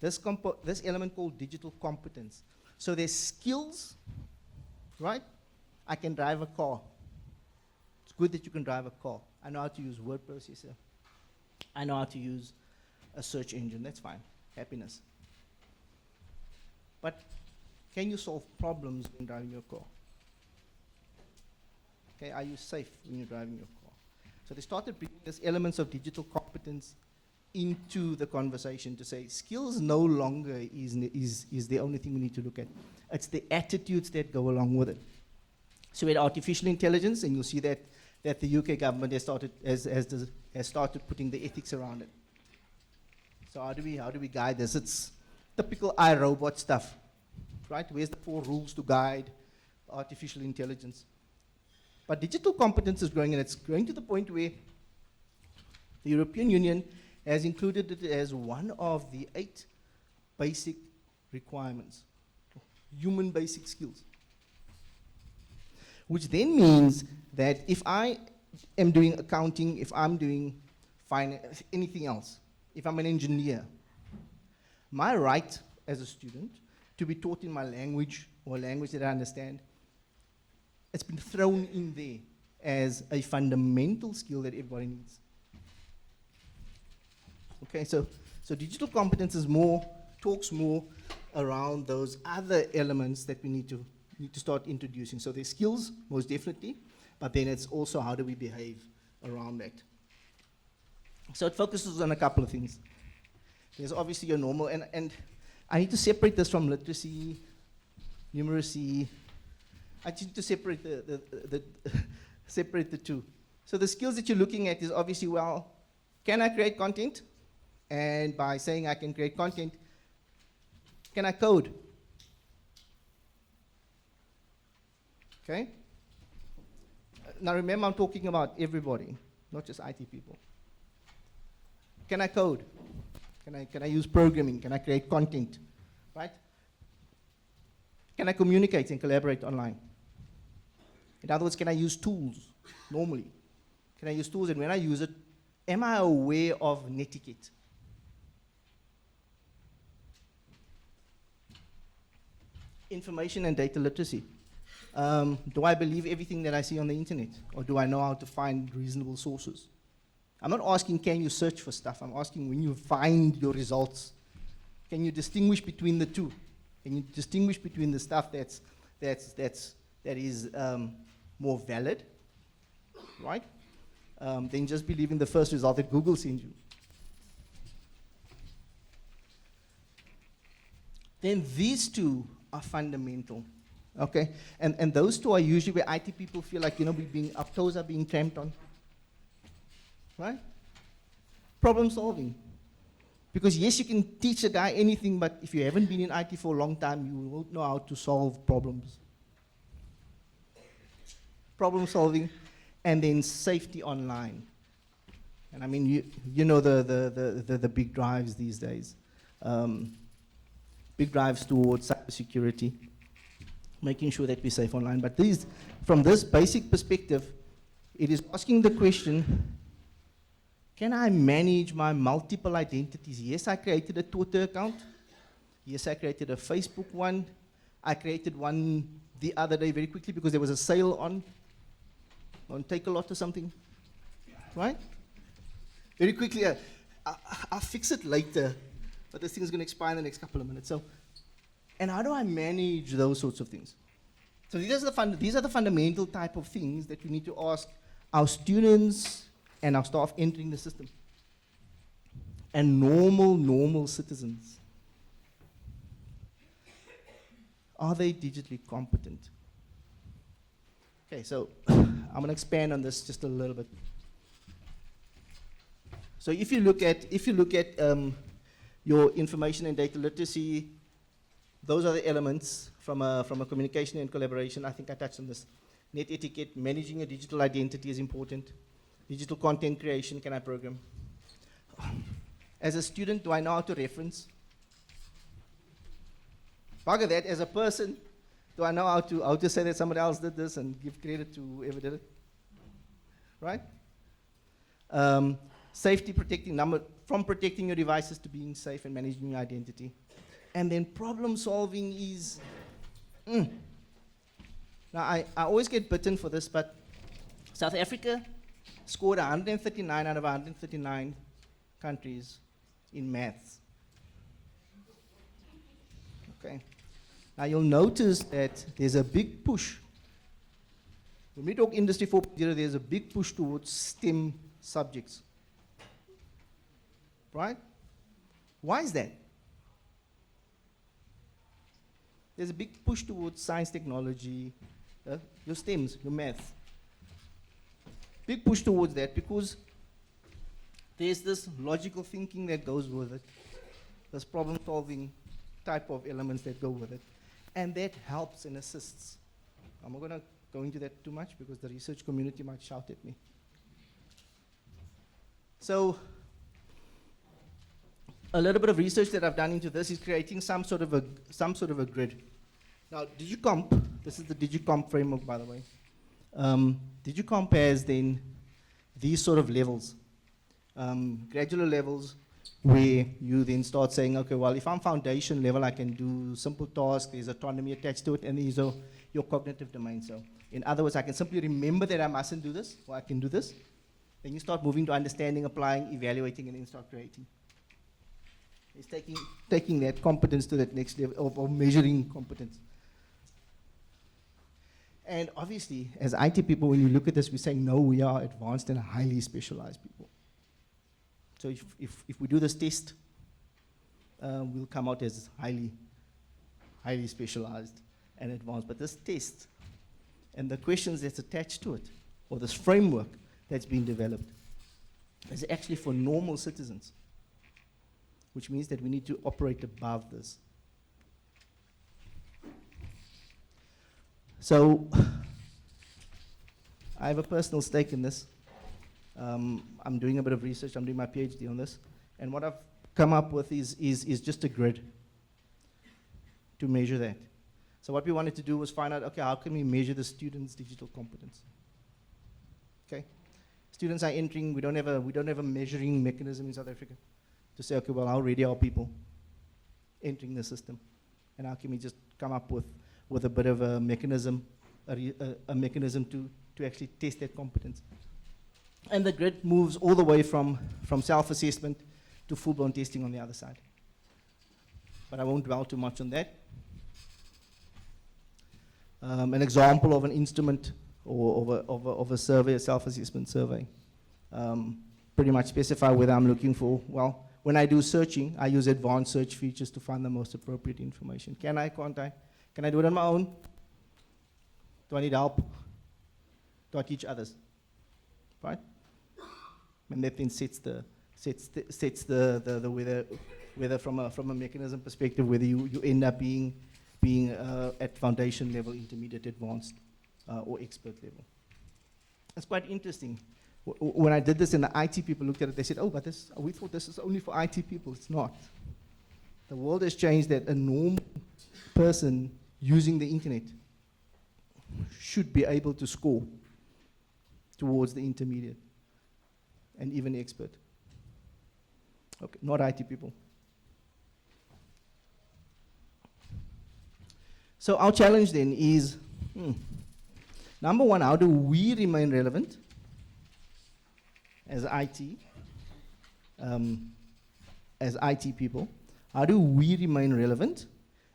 this element called digital competence. So there's skills, right? I can drive a car. It's good that you can drive a car. I know how to use word processor. I know how to use a search engine. That's fine. Happiness. But can you solve problems when driving your car? Okay, are you safe when you're driving your car? So they started bringing these elements of digital competence into the conversation to say skills no longer is the only thing we need to look at. It's the attitudes that go along with it. So we had artificial intelligence, and you'll see that the UK government has started putting the ethics around it. So how do we guide this? It's typical iRobot stuff, right? Where's the 4 rules to guide artificial intelligence? But digital competence is growing, and it's growing to the point where the European Union has included it as one of the 8 basic requirements, human basic skills. Which then means that if I am doing accounting, if I'm doing finance, anything else, if I'm an engineer, my right as a student to be taught in my language or a language that I understand, it's been thrown in there as a fundamental skill that everybody needs. Okay, so digital competence is talks more around those other elements that we need to start introducing. So there's skills, most definitely, but then it's also how do we behave around that. So it focuses on a couple of things. There's obviously your normal, and I need to separate this from literacy, numeracy. I need to separate separate the two. So the skills that you're looking at is obviously, well, can I create content? And by saying I can create content, can I code? Okay? Now remember, I'm talking about everybody, not just IT people. Can I code? Can I use programming? Can I create content? Right? Can I communicate and collaborate online? In other words, can I use tools normally? Can I use tools, and when I use it, am I aware of netiquette? Information and data literacy. Do I believe everything that I see on the internet? Or do I know how to find reasonable sources? I'm not asking can you search for stuff. I'm asking when you find your results, Can you distinguish between the two? Can you distinguish between the stuff that is more valid, right? Than just believing the first result that Google sends you. Then these two are fundamental, okay? And those two are usually where IT people feel like, our toes are being tramped on, right? Problem solving. Because yes, you can teach a guy anything, but if you haven't been in IT for a long time, you won't know how to solve problems. Problem solving, and then safety online. And I mean, you know the big drives these days. Big drives towards cybersecurity, making sure that we're safe online. But from this basic perspective, it is asking the question, can I manage my multiple identities? Yes, I created a Twitter account. Yes, I created a Facebook one. I created one the other day very quickly because there was a sale on Take-A-Lot or something, right? Very quickly, I'll fix it later, but this thing is going to expire in the next couple of minutes. So, and how do I manage those sorts of things? So these are the fundamental type of things that we need to ask our students and our staff entering the system. And normal citizens. Are they digitally competent? Okay, so I'm going to expand on this just a little bit. So if you look at your information and data literacy, those are the elements from a communication and collaboration. I think I touched on this. Net etiquette, managing a digital identity is important. Digital content creation, can I program? As a student, do I know how to reference? Bugger that, as a person, do I know how to say that somebody else did this and give credit to whoever did it? Right? Safety, from protecting your devices to being safe and managing your identity. And then problem solving is, Now I always get bitten for this, but South Africa scored 139 out of 139 countries in maths. Okay. Now you'll notice that there's a big push. When we talk Industry 4.0, there's a big push towards STEM subjects. Right? Why is that? There's a big push towards science, technology, your STEMs, your maths. Big push towards that because there's this logical thinking that goes with it, this problem-solving type of elements that go with it, and that helps and assists. I'm not going to go into that too much because the research community might shout at me. So, a little bit of research that I've done into this is creating some sort of a grid. Now, DigiComp, this is the DigiComp framework, by the way. DigiComp has then these sort of levels, gradual levels, where you then start saying, okay, well, if I'm foundation level, I can do simple tasks, there's autonomy attached to it, and these are your cognitive domain. So, in other words, I can simply remember that I mustn't do this, or I can do this. Then you start moving to understanding, applying, evaluating, and then start creating. It's taking that competence to that next level of measuring competence. And obviously, as IT people, when you look at this, we're saying, no, we are advanced and highly specialized people. So if we do this test, we'll come out as highly specialized and advanced. But this test and the questions that's attached to it, or this framework that's been developed, is actually for normal citizens, which means that we need to operate above this. So, I have a personal stake in this. I'm doing a bit of research, I'm doing my PhD on this, and what I've come up with is just a grid to measure that. So what we wanted to do was find out, okay, how can we measure the students' digital competence? Okay, students are entering, we don't have a measuring mechanism in South Africa to say, okay, well, how ready are people entering the system? And how can we just come up with a bit of a mechanism, a mechanism to actually test that competence? And the grid moves all the way from self-assessment to full-blown testing on the other side. but I won't dwell too much on that. An example of an instrument or of a survey, a self-assessment survey. Pretty much specify whether I'm looking for, well, when I do searching, I use advanced search features to find the most appropriate information. Can I, can't I? Can I do it on my own? Do I need help? Do I teach others? Right? And that then sets the whether from a mechanism perspective, whether you end up being at foundation level, intermediate, advanced, or expert level. It's quite interesting. When I did this and the IT people looked at it, they said, oh, but we thought this is only for IT people. It's not. The world has changed that a normal person using the internet should be able to score towards the intermediate and even expert. Okay, not IT people. So our challenge then is, number one, how do we remain relevant as IT people? How do we remain relevant?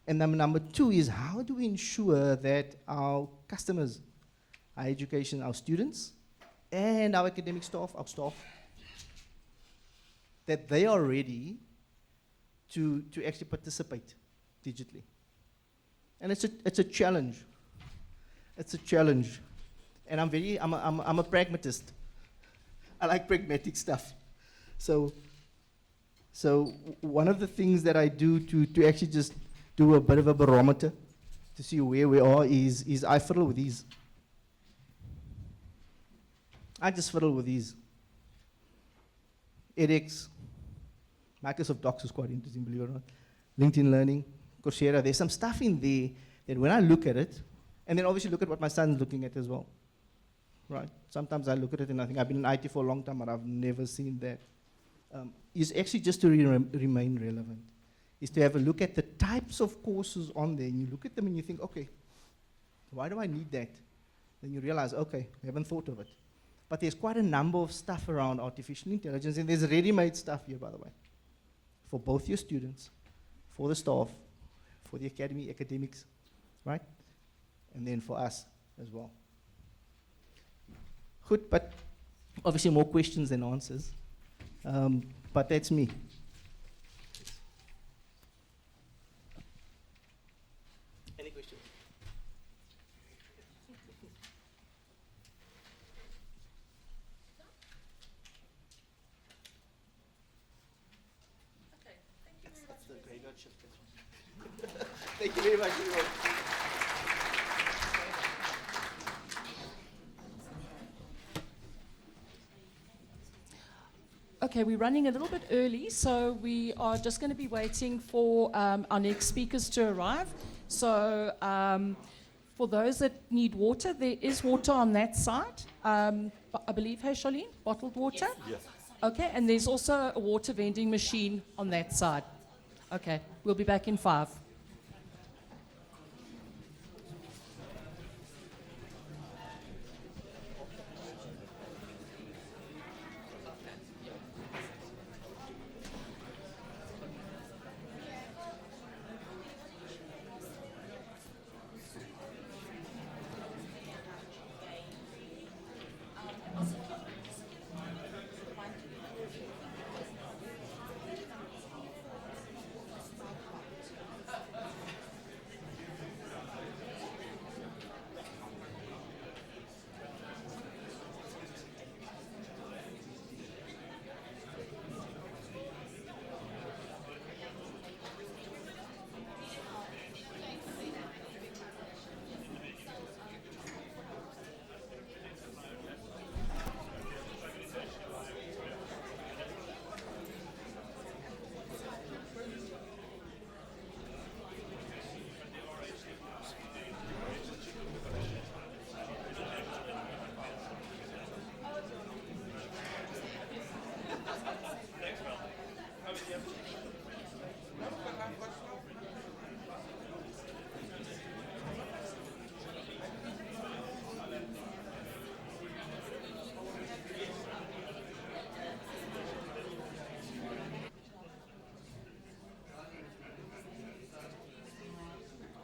And number two is, how do we ensure that our customers, our education, our students, and our academic staff, that they are ready to actually participate digitally? And it's a challenge. It's a challenge. And I'm a pragmatist. I like pragmatic stuff. So one of the things that I do to actually just do a bit of a barometer to see where we are is I fiddle with these. I just fiddle with these. edX, Microsoft Docs is quite interesting, believe it or not. LinkedIn Learning, Coursera, there's some stuff in there that when I look at it, and then obviously look at what my son's looking at as well. Right? Sometimes I look at it and I think I've been in IT for a long time, but I've never seen that. Is actually just to remain relevant. Is to have a look at the types of courses on there, and you look at them and you think, okay, why do I need that? Then you realize, okay, I haven't thought of it. But there's quite a number of stuff around artificial intelligence, and there's ready-made stuff here, by the way, for both your students, for the staff, for the academics, right? And then for us as well. Good, but obviously more questions than answers. But that's me. Any questions? Okay, thank you very much. That's the graveyard shift. Thank you very much, everyone. Okay, we're running a little bit early, so we are just going to be waiting for our next speakers to arrive. So for those that need water, there is water on that side. I believe, hey, Charlene, bottled water? Yes. Okay, and there's also a water vending machine on that side. Okay, we'll be back in 5.